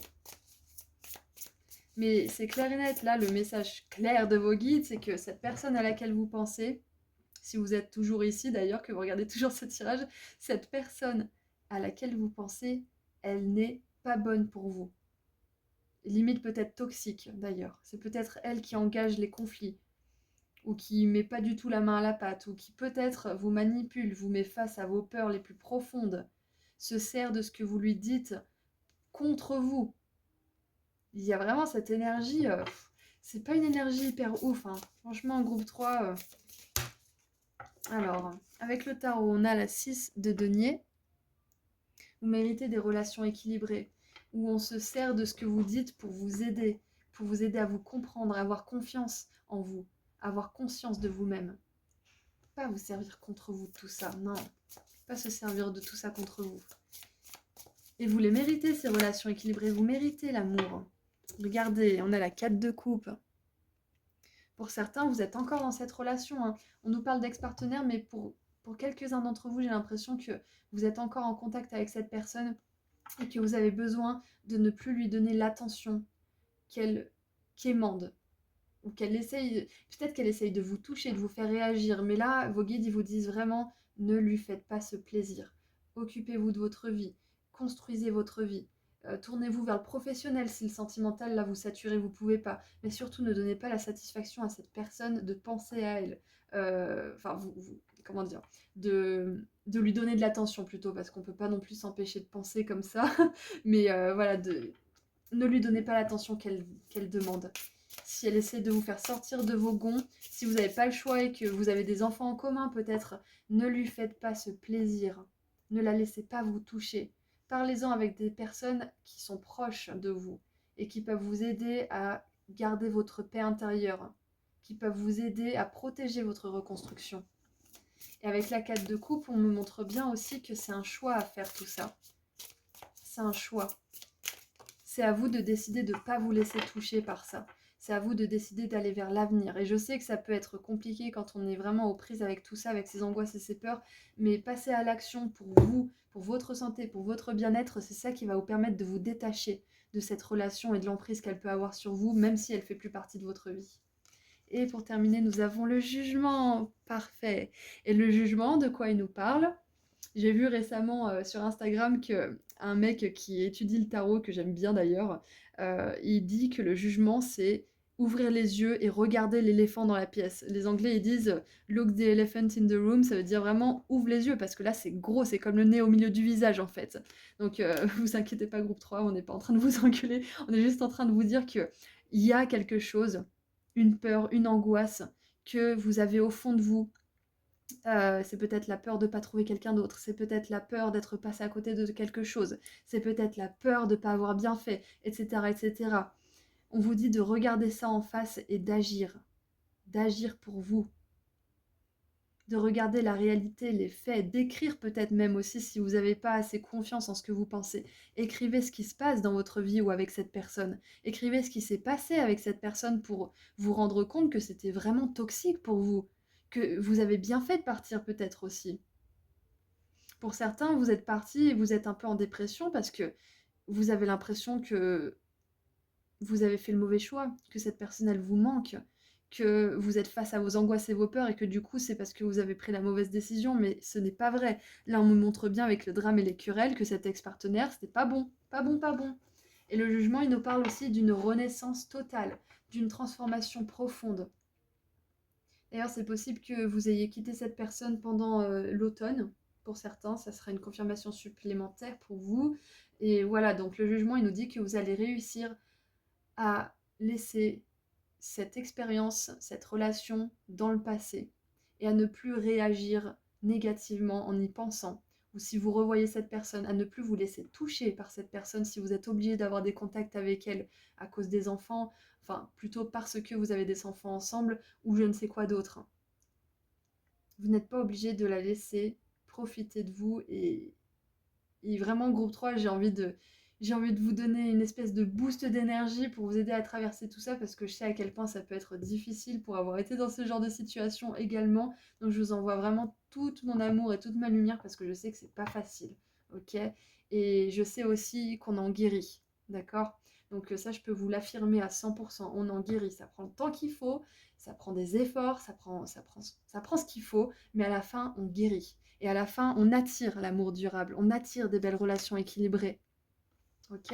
[SPEAKER 1] Mais c'est clair et net, là, le message clair de vos guides, c'est que cette personne à laquelle vous pensez, si vous êtes toujours ici d'ailleurs, que vous regardez toujours ce tirage, cette personne à laquelle vous pensez, elle n'est pas bonne pour vous. Limite peut-être toxique d'ailleurs. C'est peut-être elle qui engage les conflits. ou qui met pas du tout la main à la pâte, ou qui peut-être vous manipule, vous met face à vos peurs les plus profondes, se sert de ce que vous lui dites contre vous. Il y a vraiment cette énergie, c'est pas une énergie hyper ouf, hein. Franchement, groupe 3, alors, avec le tarot, on a la 6 de denier. Vous méritez des relations équilibrées, où on se sert de ce que vous dites pour vous aider à vous comprendre, à avoir confiance en vous, à avoir conscience de vous-même. Pas vous servir contre vous de tout ça, non. Pas se servir de tout ça contre vous. Et vous les méritez, ces relations équilibrées, vous méritez l'amour. Regardez, on a la 4 de coupe. Pour certains, vous êtes encore dans cette relation, hein. On nous parle d'ex-partenaire, mais pour quelques-uns d'entre vous, j'ai l'impression que vous êtes encore en contact avec cette personne et que vous avez besoin de ne plus lui donner l'attention qu'elle quémande. Ou qu'elle essaye, peut-être qu'elle essaye de vous toucher, de vous faire réagir. Mais là, vos guides, ils vous disent vraiment, ne lui faites pas ce plaisir. Occupez-vous de votre vie. Construisez votre vie. Tournez-vous vers le professionnel si le sentimental, là, vous saturez, vous pouvez pas. Mais surtout, ne donnez pas la satisfaction à cette personne de penser à elle. Enfin, comment dire, de lui donner de l'attention plutôt, parce qu'on peut pas non plus s'empêcher de penser comme ça. Mais voilà, ne lui donnez pas l'attention qu'elle demande. Si elle essaie de vous faire sortir de vos gonds, si vous n'avez pas le choix et que vous avez des enfants en commun peut-être, ne lui faites pas ce plaisir. Ne la laissez pas vous toucher. Parlez-en avec des personnes qui sont proches de vous et qui peuvent vous aider à garder votre paix intérieure, qui peuvent vous aider à protéger votre reconstruction. Et avec la 4 de coupe, on me montre bien aussi que c'est un choix à faire tout ça. C'est un choix. C'est à vous de décider de ne pas vous laisser toucher par ça. C'est à vous de décider d'aller vers l'avenir. Et je sais que ça peut être compliqué quand on est vraiment aux prises avec tout ça, avec ses angoisses et ses peurs, mais passer à l'action pour vous, pour votre santé, pour votre bien-être, c'est ça qui va vous permettre de vous détacher de cette relation et de l'emprise qu'elle peut avoir sur vous, même si elle ne fait plus partie de votre vie. Et pour terminer, nous avons le jugement. Parfait. Et le jugement, de quoi il nous parle ? J'ai vu récemment sur Instagram qu'un mec qui étudie le tarot, que j'aime bien d'ailleurs, il dit que le jugement, c'est ouvrir les yeux et regarder l'éléphant dans la pièce. Les Anglais, ils disent look the elephant in the room, ça veut dire vraiment ouvre les yeux, parce que là, c'est gros, c'est comme le nez au milieu du visage, en fait. Donc, vous inquiétez pas, groupe 3, on n'est pas en train de vous engueuler, on est juste en train de vous dire qu'il y a quelque chose, une peur, une angoisse que vous avez au fond de vous. C'est peut-être la peur de ne pas trouver quelqu'un d'autre, c'est peut-être la peur d'être passé à côté de quelque chose, c'est peut-être la peur de ne pas avoir bien fait, etc., etc. On vous dit de regarder ça en face et d'agir pour vous, de regarder la réalité, les faits, d'écrire peut-être même aussi si vous n'avez pas assez confiance en ce que vous pensez. Écrivez ce qui se passe dans votre vie ou avec cette personne. Écrivez ce qui s'est passé avec cette personne pour vous rendre compte que c'était vraiment toxique pour vous, que vous avez bien fait de partir peut-être aussi. Pour certains, vous êtes partis et vous êtes un peu en dépression parce que vous avez l'impression que vous avez fait le mauvais choix, que cette personne, elle vous manque, que vous êtes face à vos angoisses et vos peurs et que du coup, c'est parce que vous avez pris la mauvaise décision, mais ce n'est pas vrai. Là, on me montre bien avec le drame et les querelles que cet ex-partenaire, c'était pas bon, pas bon, pas bon. Et le jugement, il nous parle aussi d'une renaissance totale, d'une transformation profonde. D'ailleurs, c'est possible que vous ayez quitté cette personne pendant l'automne. Pour certains, ça sera une confirmation supplémentaire pour vous. Et voilà, donc le jugement, il nous dit que vous allez réussir à laisser cette expérience, cette relation dans le passé et à ne plus réagir négativement en y pensant. Ou si vous revoyez cette personne, à ne plus vous laisser toucher par cette personne si vous êtes obligé d'avoir des contacts avec elle à cause des enfants, enfin plutôt parce que vous avez des enfants ensemble ou je ne sais quoi d'autre. Vous n'êtes pas obligé de la laisser profiter de vous et vraiment groupe 3, j'ai envie de vous donner une espèce de boost d'énergie pour vous aider à traverser tout ça parce que je sais à quel point ça peut être difficile pour avoir été dans ce genre de situation également. Donc je vous envoie vraiment tout mon amour et toute ma lumière parce que je sais que c'est pas facile, ok? Et je sais aussi qu'on en guérit, d'accord? Donc ça, je peux vous l'affirmer à 100%, on en guérit. Ça prend le temps qu'il faut, ça prend des efforts, ça prend ce qu'il faut, mais à la fin, on guérit. Et à la fin, on attire l'amour durable, on attire des belles relations équilibrées. Ok ?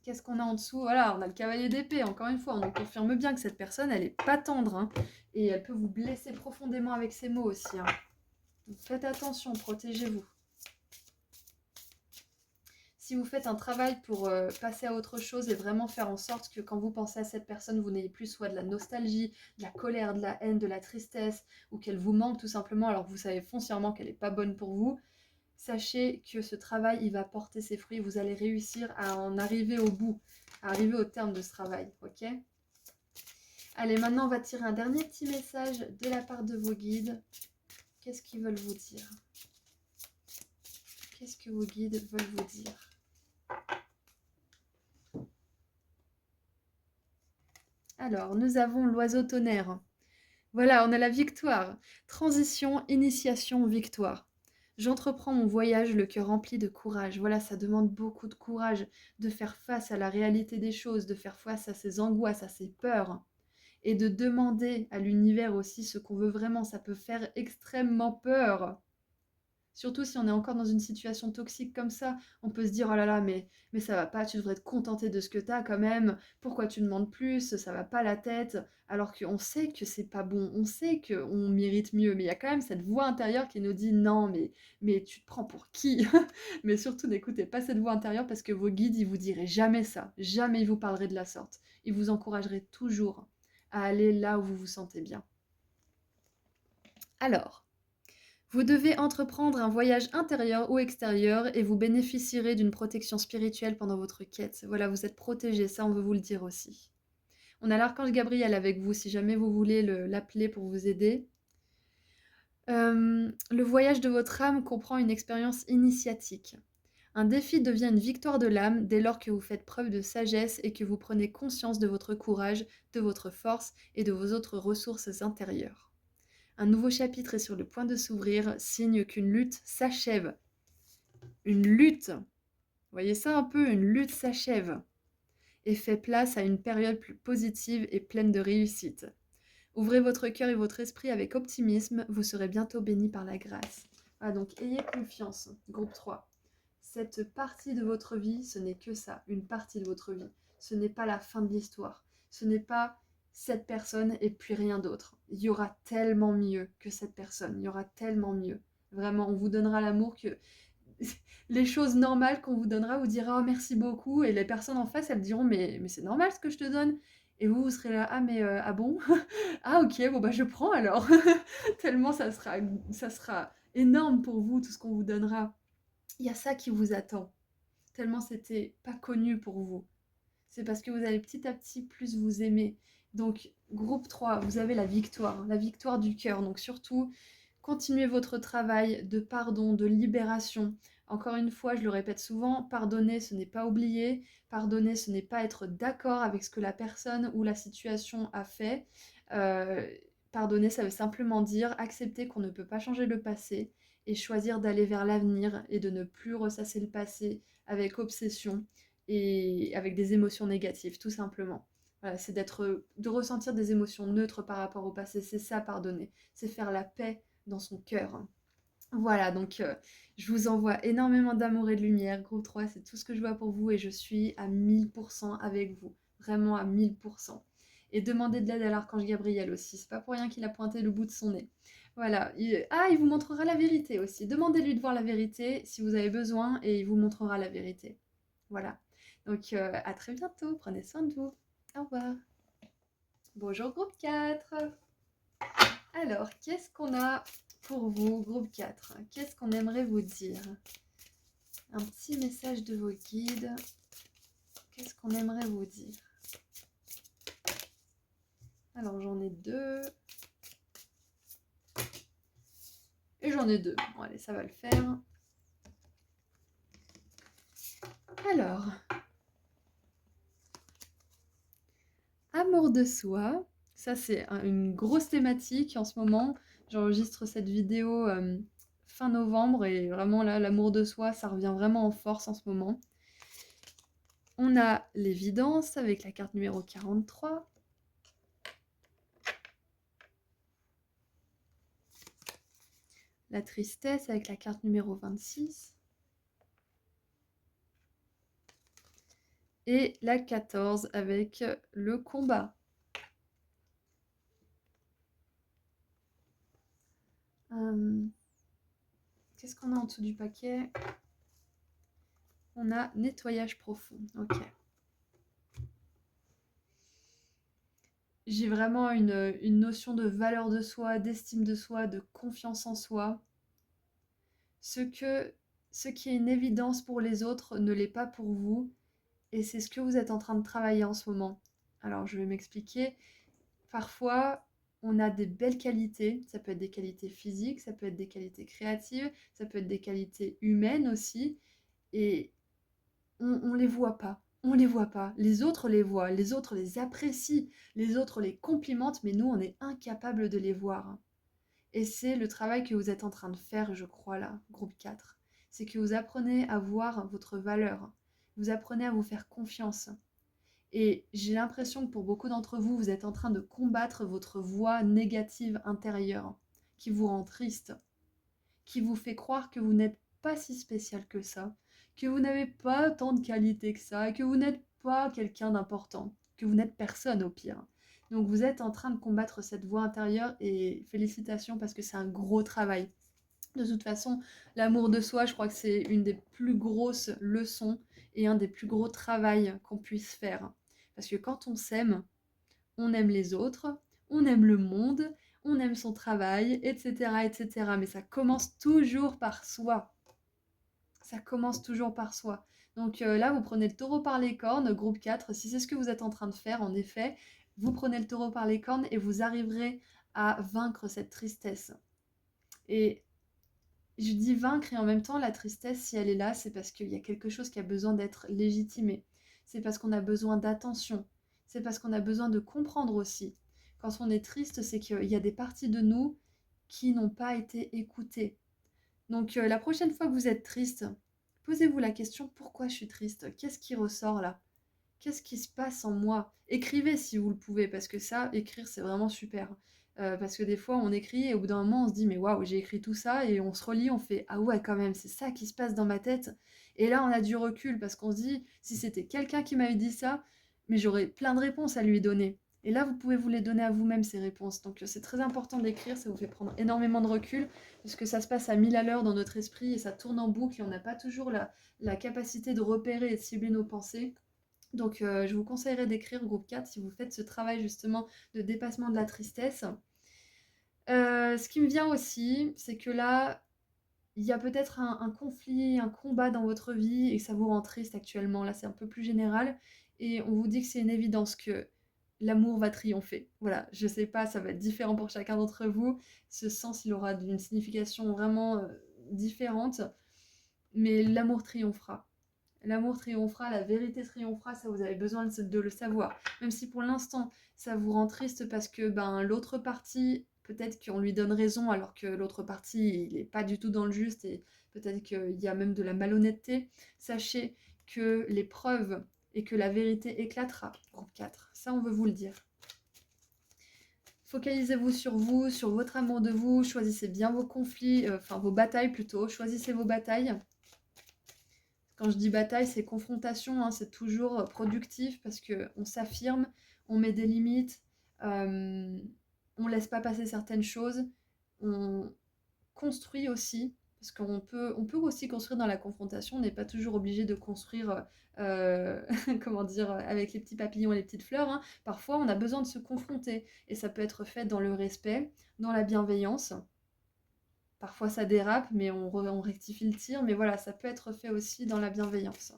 [SPEAKER 1] Qu'est-ce qu'on a en dessous? Voilà, on a le cavalier d'épée, encore une fois, on nous confirme bien que cette personne, elle est pas tendre, hein, et elle peut vous blesser profondément avec ses mots aussi, hein. Donc faites attention, protégez-vous. Si vous faites un travail pour passer à autre chose et vraiment faire en sorte que quand vous pensez à cette personne, vous n'ayez plus soit de la nostalgie, de la colère, de la haine, de la tristesse, ou qu'elle vous manque tout simplement alors que vous savez foncièrement qu'elle n'est pas bonne pour vous, sachez que ce travail, il va porter ses fruits. Vous allez réussir à en arriver au bout, à arriver au terme de ce travail, ok? Allez, maintenant, on va tirer un dernier petit message de la part de vos guides. Qu'est-ce qu'ils veulent vous dire? Qu'est-ce que vos guides veulent vous dire? Alors, nous avons l'oiseau tonnerre. Voilà, on a la victoire. Transition, initiation, victoire. J'entreprends mon voyage, le cœur rempli de courage. Voilà, ça demande beaucoup de courage de faire face à la réalité des choses, de faire face à ses angoisses, à ses peurs, et de demander à l'univers aussi ce qu'on veut vraiment. Ça peut faire extrêmement peur. Surtout si on est encore dans une situation toxique comme ça, on peut se dire: «Oh là là, mais ça va pas, tu devrais te contenter de ce que tu as quand même. Pourquoi tu demandes plus? Ça va pas la tête». Alors qu'on sait que c'est pas bon, on sait qu'on mérite mieux, mais il y a quand même cette voix intérieure qui nous dit: «Non, mais tu te prends pour qui?» Mais surtout n'écoutez pas cette voix intérieure parce que vos guides, ils vous diraient jamais ça, jamais ils vous parleraient de la sorte. Ils vous encourageraient toujours à aller là où vous vous sentez bien. Alors, vous devez entreprendre un voyage intérieur ou extérieur et vous bénéficierez d'une protection spirituelle pendant votre quête. Voilà, vous êtes protégé, ça on veut vous le dire aussi. On a l'archange Gabriel avec vous si jamais vous voulez l'appeler pour vous aider. Le voyage de votre âme comprend une expérience initiatique. Un défi devient une victoire de l'âme dès lors que vous faites preuve de sagesse et que vous prenez conscience de votre courage, de votre force et de vos autres ressources intérieures. Un nouveau chapitre est sur le point de s'ouvrir, signe qu'une lutte s'achève. Une lutte, vous voyez ça un peu, une lutte s'achève et fait place à une période plus positive et pleine de réussite. Ouvrez votre cœur et votre esprit avec optimisme, vous serez bientôt bénis par la grâce. Voilà, donc ayez confiance, groupe 3. Cette partie de votre vie, ce n'est que ça, une partie de votre vie. Ce n'est pas la fin de l'histoire. Ce n'est pas cette personne et puis rien d'autre. Il y aura tellement mieux que cette personne. Il y aura tellement mieux. Vraiment, on vous donnera l'amour que... les choses normales qu'on vous donnera, vous dira oh, merci beaucoup. Et les personnes en face, elles diront mais c'est normal ce que je te donne. Et vous serez là, ah mais ah bon? Ah ok, bon bah je prends alors. Tellement ça sera énorme pour vous tout ce qu'on vous donnera. Il y a ça qui vous attend. Tellement c'était pas connu pour vous. C'est parce que vous allez petit à petit plus vous aimer. Donc, groupe 3, vous avez la victoire du cœur. Donc surtout, continuez votre travail de pardon, de libération. Encore une fois, je le répète souvent, pardonner, ce n'est pas oublier. Pardonner, ce n'est pas être d'accord avec ce que la personne ou la situation a fait. Euh, Pardonner, ça veut simplement dire accepter qu'on ne peut pas changer le passé et choisir d'aller vers l'avenir et de ne plus ressasser le passé avec obsession et avec des émotions négatives, tout simplement. Voilà, c'est de ressentir des émotions neutres par rapport au passé, c'est ça pardonner, c'est faire la paix dans son cœur. Voilà, donc je vous envoie énormément d'amour et de lumière. Groupe 3, c'est tout ce que je vois pour vous et je suis à 1000% avec vous, vraiment à 1000%. Et demandez de l'aide à l'archange Gabriel aussi, c'est pas pour rien qu'il a pointé le bout de son nez. Voilà, il vous montrera la vérité aussi. Demandez-lui de voir la vérité si vous avez besoin et il vous montrera la vérité. Voilà. Donc à très bientôt, prenez soin de vous. Au revoir. Bonjour groupe 4. Alors, qu'est-ce qu'on a pour vous, groupe 4? Qu'est-ce qu'on aimerait vous dire? Un petit message de vos guides. Qu'est-ce qu'on aimerait vous dire? Alors, j'en ai 2. Et j'en ai 2. Bon, allez, ça va le faire. Alors, amour de soi. Ça, c'est une grosse thématique en ce moment. J'enregistre cette vidéo fin novembre et vraiment là, l'amour de soi, ça revient vraiment en force en ce moment. On a l'évidence avec la carte numéro 43. La tristesse avec la carte numéro 26. Et la 14 avec le combat. Qu'est-ce qu'on a en dessous du paquet? On a nettoyage profond. Ok. J'ai vraiment une notion de valeur de soi, d'estime de soi, de confiance en soi. Ce qui est une évidence pour les autres ne l'est pas pour vous. Et c'est ce que vous êtes en train de travailler en ce moment. Alors, je vais m'expliquer. Parfois, on a des belles qualités. Ça peut être des qualités physiques, ça peut être des qualités créatives, ça peut être des qualités humaines aussi. Et on les voit pas. On les voit pas. Les autres les voient, les autres les apprécient, les autres les complimentent, mais nous, on est incapable de les voir. Et c'est le travail que vous êtes en train de faire, je crois, là, groupe 4. C'est que vous apprenez à voir votre valeur. Vous apprenez à vous faire confiance. Et j'ai l'impression que pour beaucoup d'entre vous, vous êtes en train de combattre votre voix négative intérieure, qui vous rend triste, qui vous fait croire que vous n'êtes pas si spécial que ça, que vous n'avez pas tant de qualité que ça, que vous n'êtes pas quelqu'un d'important, que vous n'êtes personne au pire. Donc vous êtes en train de combattre cette voix intérieure et félicitations parce que c'est un gros travail. De toute façon, l'amour de soi, je crois que c'est une des plus grosses leçons et un des plus gros travails qu'on puisse faire. Parce que quand on s'aime, on aime les autres, on aime le monde, on aime son travail, etc., etc. Mais ça commence toujours par soi. Ça commence toujours par soi. Donc là, vous prenez le taureau par les cornes, groupe 4. Si c'est ce que vous êtes en train de faire, en effet, vous prenez le taureau par les cornes et vous arriverez à vaincre cette tristesse. Et je dis vaincre et en même temps, la tristesse, si elle est là, c'est parce qu'il y a quelque chose qui a besoin d'être légitimé. C'est parce qu'on a besoin d'attention. C'est parce qu'on a besoin de comprendre aussi. Quand on est triste, c'est qu'il y a des parties de nous qui n'ont pas été écoutées. Donc la prochaine fois que vous êtes triste, posez-vous la question pourquoi je suis triste? Qu'est-ce qui ressort là? Qu'est-ce qui se passe en moi? Écrivez si vous le pouvez, parce que ça, écrire, c'est vraiment super. Parce que des fois, on écrit et au bout d'un moment, on se dit, mais waouh, j'ai écrit tout ça, et on se relit, on fait, ah ouais, quand même, c'est ça qui se passe dans ma tête. Et là, on a du recul, parce qu'on se dit, si c'était quelqu'un qui m'avait dit ça, mais j'aurais plein de réponses à lui donner. Et là, vous pouvez vous les donner à vous-même, ces réponses. Donc c'est très important d'écrire, ça vous fait prendre énormément de recul, parce que ça se passe à 1000 à l'heure dans notre esprit, et ça tourne en boucle, et on n'a pas toujours la capacité de repérer et de cibler nos pensées. Donc je vous conseillerais d'écrire groupe 4 si vous faites ce travail justement de dépassement de la tristesse. Ce qui me vient aussi, c'est que là, il y a peut-être un conflit, un combat dans votre vie et que ça vous rend triste actuellement. Là, c'est un peu plus général. Et on vous dit que c'est une évidence que l'amour va triompher. Voilà, je sais pas, ça va être différent pour chacun d'entre vous. Ce sens, il aura une signification vraiment différente. Mais l'amour triomphera. L'amour triomphera, la vérité triomphera, ça vous avez besoin de le savoir. Même si pour l'instant ça vous rend triste parce que l'autre partie, peut-être qu'on lui donne raison alors que l'autre partie il n'est pas du tout dans le juste et peut-être qu'il y a même de la malhonnêteté, sachez que les preuves et que la vérité éclatera. Groupe 4, ça on veut vous le dire. Focalisez-vous, sur votre amour de vous, choisissez bien vos conflits, vos batailles plutôt, choisissez vos batailles. Quand je dis bataille, c'est confrontation, hein, c'est toujours productif parce qu'on s'affirme, on met des limites, on laisse pas passer certaines choses, on construit aussi, parce on peut aussi construire dans la confrontation, on n'est pas toujours obligé de construire, comment dire, avec les petits papillons et les petites fleurs, hein. Parfois, on a besoin de se confronter, et ça peut être fait dans le respect, dans la bienveillance. Parfois ça dérape, mais on rectifie le tir. Mais voilà, ça peut être fait aussi dans la bienveillance.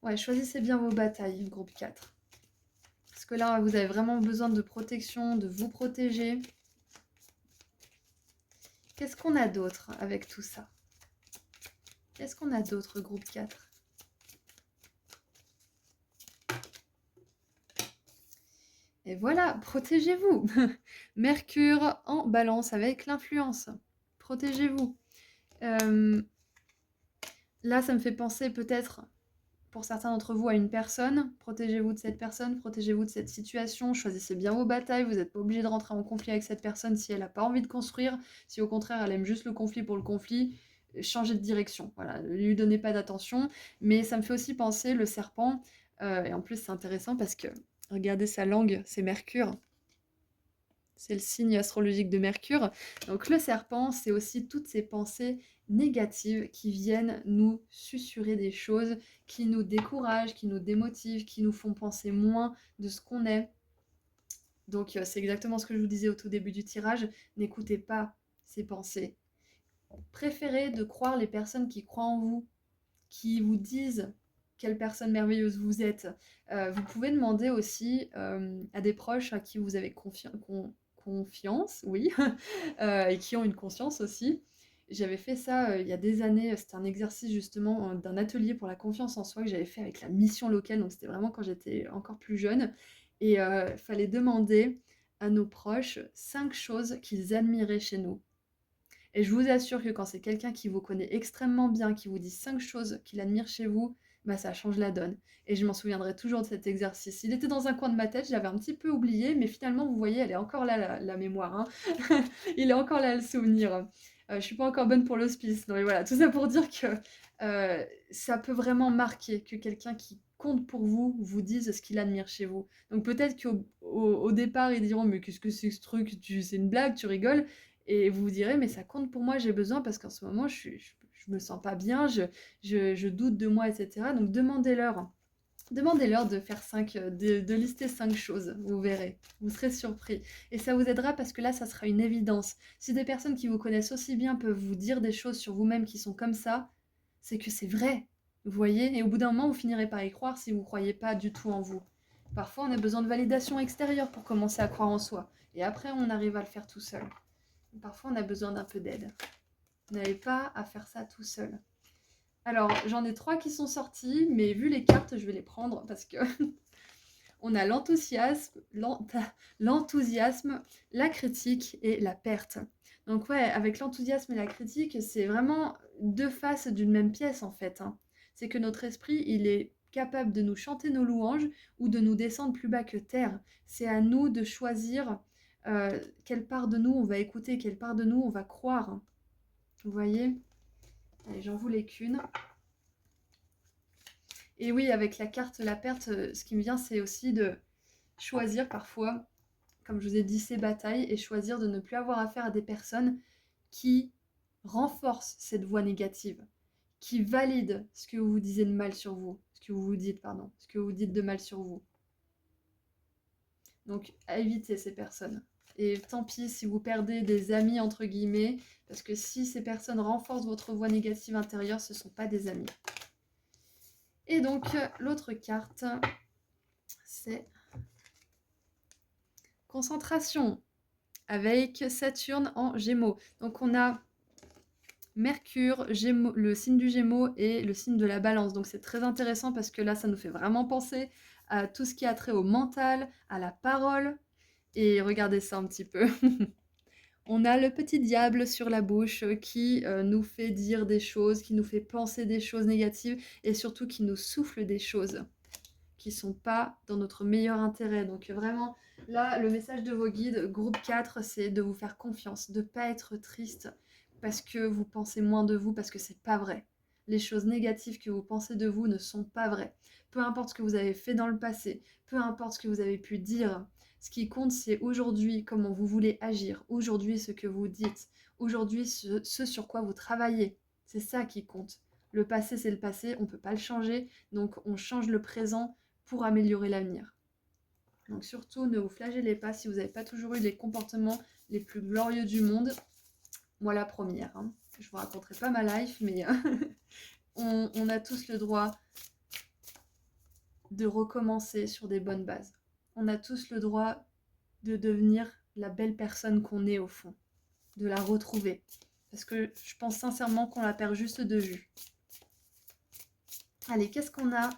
[SPEAKER 1] Ouais, choisissez bien vos batailles, groupe 4. Parce que là, vous avez vraiment besoin de protection, de vous protéger. Qu'est-ce qu'on a d'autre avec tout ça? Qu'est-ce qu'on a d'autre, groupe 4? Et voilà, protégez-vous. Mercure en balance avec l'influence. Protégez-vous. Là, ça me fait penser peut-être, pour certains d'entre vous, à une personne. Protégez-vous de cette personne, protégez-vous de cette situation. Choisissez bien vos batailles. Vous n'êtes pas obligé de rentrer en conflit avec cette personne si elle n'a pas envie de construire. Si au contraire, elle aime juste le conflit pour le conflit, changer de direction. Voilà, ne lui donnez pas d'attention. Mais ça me fait aussi penser, le serpent, et en plus c'est intéressant parce que, regardez sa langue, c'est Mercure. C'est le signe astrologique de Mercure. Donc le serpent, c'est aussi toutes ces pensées négatives qui viennent nous susurrer des choses, qui nous découragent, qui nous démotivent, qui nous font penser moins de ce qu'on est. Donc c'est exactement ce que je vous disais au tout début du tirage. N'écoutez pas ces pensées. Préférez de croire les personnes qui croient en vous, qui vous disent quelle personne merveilleuse vous êtes. Vous pouvez demander aussi à des proches à qui vous avez confiance, oui, et qui ont une conscience aussi. J'avais fait ça il y a des années, c'était un exercice justement d'un atelier pour la confiance en soi que j'avais fait avec la mission locale, donc c'était vraiment quand j'étais encore plus jeune. Et il fallait demander à nos proches 5 choses qu'ils admiraient chez nous. Et je vous assure que quand c'est quelqu'un qui vous connaît extrêmement bien, qui vous dit 5 choses qu'il admire chez vous, bah ça change la donne. Et je m'en souviendrai toujours de cet exercice. Il était dans un coin de ma tête, je l'avais un petit peu oublié, mais finalement, vous voyez, elle est encore là, la mémoire. Hein. Il est encore là, le souvenir. Je suis pas encore bonne pour l'hospice. Non, mais voilà, tout ça pour dire que ça peut vraiment marquer que quelqu'un qui compte pour vous vous dise ce qu'il admire chez vous. Donc peut-être qu'au départ, ils diront, mais qu'est-ce que c'est que ce truc? C'est une blague, tu rigoles. Et vous vous direz, mais ça compte pour moi, j'ai besoin parce qu'en ce moment, je me sens pas bien, je doute de moi, etc. Donc demandez-leur. Demandez-leur de faire de lister 5 choses, vous verrez, vous serez surpris. Et ça vous aidera parce que là, ça sera une évidence. Si des personnes qui vous connaissent aussi bien peuvent vous dire des choses sur vous-même qui sont comme ça, c'est que c'est vrai, vous voyez. Et au bout d'un moment, vous finirez par y croire si vous ne croyez pas du tout en vous. Parfois, on a besoin de validation extérieure pour commencer à croire en soi. Et après, on arrive à le faire tout seul. Parfois, on a besoin d'un peu d'aide. Vous n'avez pas à faire ça tout seul. Alors, j'en ai 3 qui sont sortis, mais vu les cartes, je vais les prendre parce que on a l'enthousiasme, la critique et la perte. Donc ouais, avec l'enthousiasme et la critique, c'est vraiment 2 faces d'une même pièce en fait. Hein. C'est que notre esprit, il est capable de nous chanter nos louanges ou de nous descendre plus bas que terre. C'est à nous de choisir quelle part de nous on va écouter, quelle part de nous on va croire. Vous voyez? Allez, j'en voulais qu'une. Et oui, avec la carte la perte, ce qui me vient, c'est aussi de choisir parfois, comme je vous ai dit, ces batailles et choisir de ne plus avoir affaire à des personnes qui renforcent cette voix négative, qui valident ce que vous disiez de mal sur vous, ce que vous dites de mal sur vous. Donc, à éviter ces personnes. Et tant pis si vous perdez des amis, entre guillemets, parce que si ces personnes renforcent votre voix négative intérieure, ce ne sont pas des amis. Et donc, l'autre carte, c'est concentration, avec Saturne en Gémeaux. Donc, on a Mercure, Gémeaux, le signe du Gémeaux et le signe de la Balance. Donc, c'est très intéressant parce que là, ça nous fait vraiment penser à tout ce qui a trait au mental, à la parole. Et regardez ça un petit peu. On a le petit diable sur la bouche qui nous fait dire des choses, qui nous fait penser des choses négatives et surtout qui nous souffle des choses qui ne sont pas dans notre meilleur intérêt. Donc vraiment, là, le message de vos guides, groupe 4, c'est de vous faire confiance, de ne pas être triste parce que vous pensez moins de vous, parce que c'est pas vrai. Les choses négatives que vous pensez de vous ne sont pas vraies. Peu importe ce que vous avez fait dans le passé, peu importe ce que vous avez pu dire, ce qui compte, c'est aujourd'hui comment vous voulez agir, aujourd'hui ce que vous dites, aujourd'hui ce sur quoi vous travaillez. C'est ça qui compte. Le passé, c'est le passé, on ne peut pas le changer, donc on change le présent pour améliorer l'avenir. Donc surtout, ne vous flagellez pas si vous n'avez pas toujours eu les comportements les plus glorieux du monde. Moi, la première. Hein. Je ne vous raconterai pas ma life, mais on a tous le droit de recommencer sur des bonnes bases. On a tous le droit de devenir la belle personne qu'on est au fond, de la retrouver. Parce que je pense sincèrement qu'on la perd juste de vue. Allez, qu'est-ce qu'on a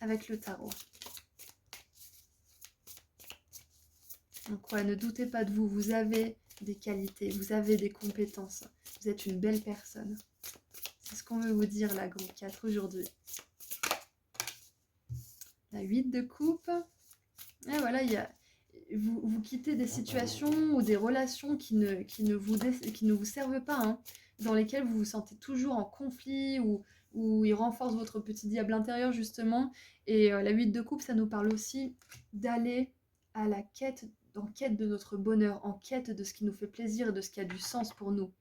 [SPEAKER 1] avec le tarot? Donc ouais, ne doutez pas de vous, vous avez des qualités, vous avez des compétences, vous êtes une belle personne. C'est ce qu'on veut vous dire là, groupe 4 aujourd'hui. La 8 de coupe. Et voilà, vous quittez des situations ou des relations qui ne vous servent pas. Hein. dans lesquels vous vous sentez toujours en conflit ou ils renforcent votre petit diable intérieur justement. Et la 8 de coupe, ça nous parle aussi d'aller à la quête, en quête de notre bonheur, en quête de ce qui nous fait plaisir et de ce qui a du sens pour nous.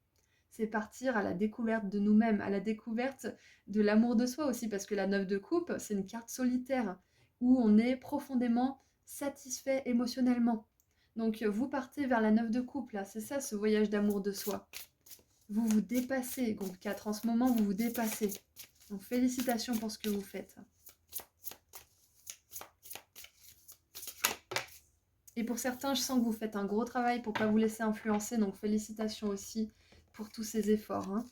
[SPEAKER 1] C'est partir à la découverte de nous-mêmes, à la découverte de l'amour de soi aussi, parce que la 9 de coupe, c'est une carte solitaire où on est profondément satisfait émotionnellement. Donc vous partez vers la 9 de coupe, là, c'est ça ce voyage d'amour de soi. Vous vous dépassez, groupe 4, en ce moment vous vous dépassez. Donc félicitations pour ce que vous faites. Et pour certains, je sens que vous faites un gros travail pour ne pas vous laisser influencer, donc félicitations aussi pour tous ces efforts. Hein.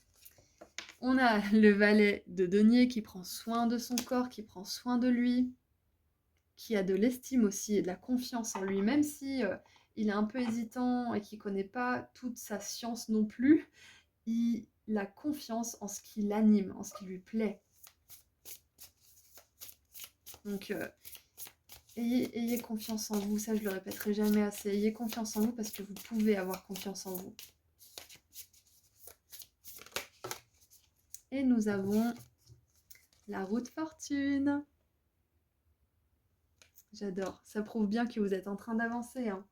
[SPEAKER 1] On a le valet de denier qui prend soin de son corps, qui prend soin de lui, qui a de l'estime aussi et de la confiance en lui, même si il est un peu hésitant et qu'il ne connaît pas toute sa science non plus, il a confiance en ce qui l'anime, en ce qui lui plaît. Donc, ayez confiance en vous, ça je le répéterai jamais assez, ayez confiance en vous parce que vous pouvez avoir confiance en vous. Et nous avons la roue de fortune. J'adore, ça prouve bien que vous êtes en train d'avancer. Hein.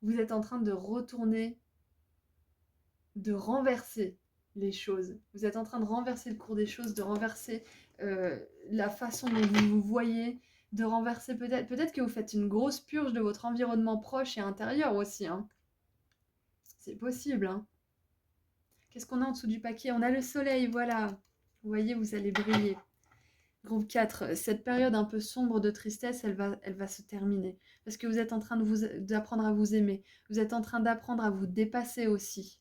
[SPEAKER 1] Vous êtes en train de retourner, de renverser les choses. Vous êtes en train de renverser le cours des choses, de renverser la façon dont vous vous voyez, de renverser peut-être que vous faites une grosse purge de votre environnement proche et intérieur aussi. Hein. C'est possible. Hein. Qu'est-ce qu'on a en dessous du paquet? On a le soleil, voilà. Vous voyez, vous allez briller. Groupe 4, cette période un peu sombre de tristesse, elle va se terminer. Parce que vous êtes en train d'apprendre à vous aimer. Vous êtes en train d'apprendre à vous dépasser aussi.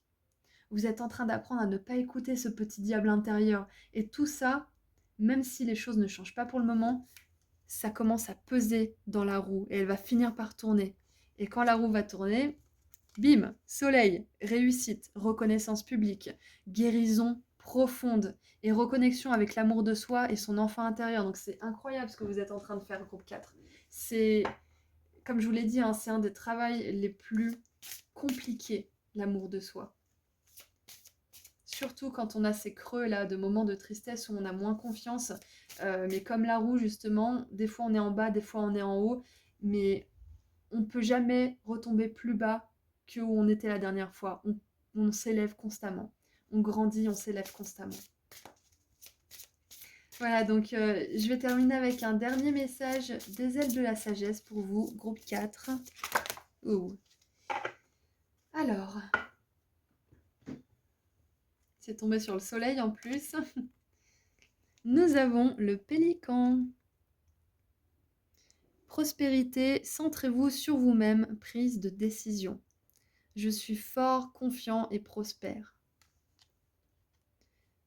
[SPEAKER 1] Vous êtes en train d'apprendre à ne pas écouter ce petit diable intérieur. Et tout ça, même si les choses ne changent pas pour le moment, ça commence à peser dans la roue et elle va finir par tourner. Et quand la roue va tourner, bim, soleil, réussite, reconnaissance publique, guérison profonde et reconnexion avec l'amour de soi et son enfant intérieur. Donc c'est incroyable ce que vous êtes en train de faire, groupe 4. C'est, comme je vous l'ai dit, hein, c'est un des travaux les plus compliqués, l'amour de soi. Surtout quand on a ces creux là, de moments de tristesse où on a moins confiance. Mais comme la roue justement, des fois on est en bas, des fois on est en haut, mais on ne peut jamais retomber plus bas que où on était la dernière fois. On s'élève constamment. On grandit, on s'élève constamment. Voilà, donc je vais terminer avec un dernier message des ailes de la sagesse pour vous, groupe 4. Oh. Alors, c'est tombé sur le soleil en plus. Nous avons le pélican. Prospérité, centrez-vous sur vous-même, prise de décision. Je suis fort, confiant et prospère.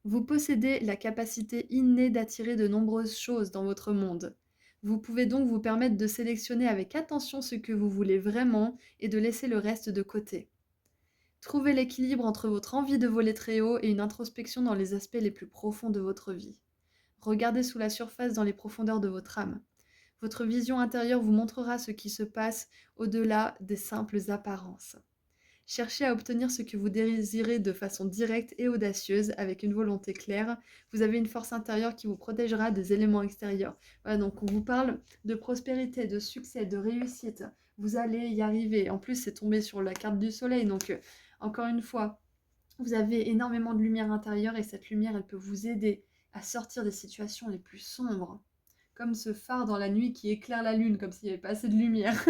[SPEAKER 1] Vous possédez la capacité innée d'attirer de nombreuses choses dans votre monde. Vous pouvez donc vous permettre de sélectionner avec attention ce que vous voulez vraiment et de laisser le reste de côté. Trouvez l'équilibre entre votre envie de voler très haut et une introspection dans les aspects les plus profonds de votre vie. Regardez sous la surface dans les profondeurs de votre âme. Votre vision intérieure vous montrera ce qui se passe au-delà des simples apparences. Cherchez à obtenir ce que vous désirez de façon directe et audacieuse, avec une volonté claire. Vous avez une force intérieure qui vous protégera des éléments extérieurs. Voilà, donc on vous parle de prospérité, de succès, de réussite. Vous allez y arriver. En plus, c'est tombé sur la carte du soleil. Donc, encore une fois, vous avez énormément de lumière intérieure et cette lumière, elle peut vous aider à sortir des situations les plus sombres. Comme ce phare dans la nuit qui éclaire la lune, comme s'il n'y avait pas assez de lumière,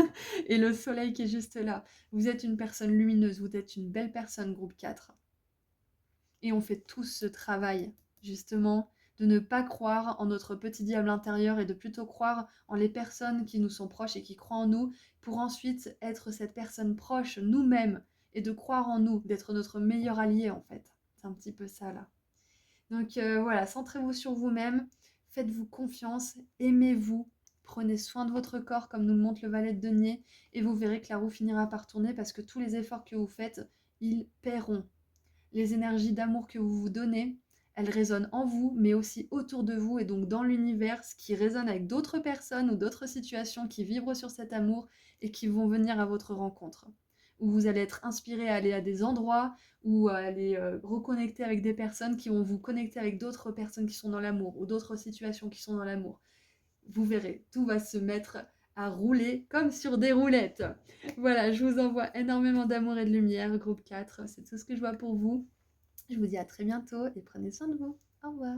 [SPEAKER 1] et le soleil qui est juste là. Vous êtes une personne lumineuse, vous êtes une belle personne, groupe 4. Et on fait tous ce travail, justement, de ne pas croire en notre petit diable intérieur et de plutôt croire en les personnes qui nous sont proches et qui croient en nous, pour ensuite être cette personne proche nous-mêmes et de croire en nous, d'être notre meilleur allié en fait. C'est un petit peu ça là. Donc voilà, centrez-vous sur vous-même. Faites-vous confiance, aimez-vous, prenez soin de votre corps comme nous le montre le valet de denier et vous verrez que la roue finira par tourner parce que tous les efforts que vous faites, ils paieront. Les énergies d'amour que vous vous donnez, elles résonnent en vous mais aussi autour de vous et donc dans l'univers, ce qui résonne avec d'autres personnes ou d'autres situations qui vibrent sur cet amour et qui vont venir à votre rencontre. où vous allez être inspiré à aller à des endroits, ou à aller reconnecter avec des personnes qui vont vous connecter avec d'autres personnes qui sont dans l'amour, ou d'autres situations qui sont dans l'amour. Vous verrez, tout va se mettre à rouler comme sur des roulettes. Voilà, je vous envoie énormément d'amour et de lumière, groupe 4. C'est tout ce que je vois pour vous. Je vous dis à très bientôt et prenez soin de vous. Au revoir.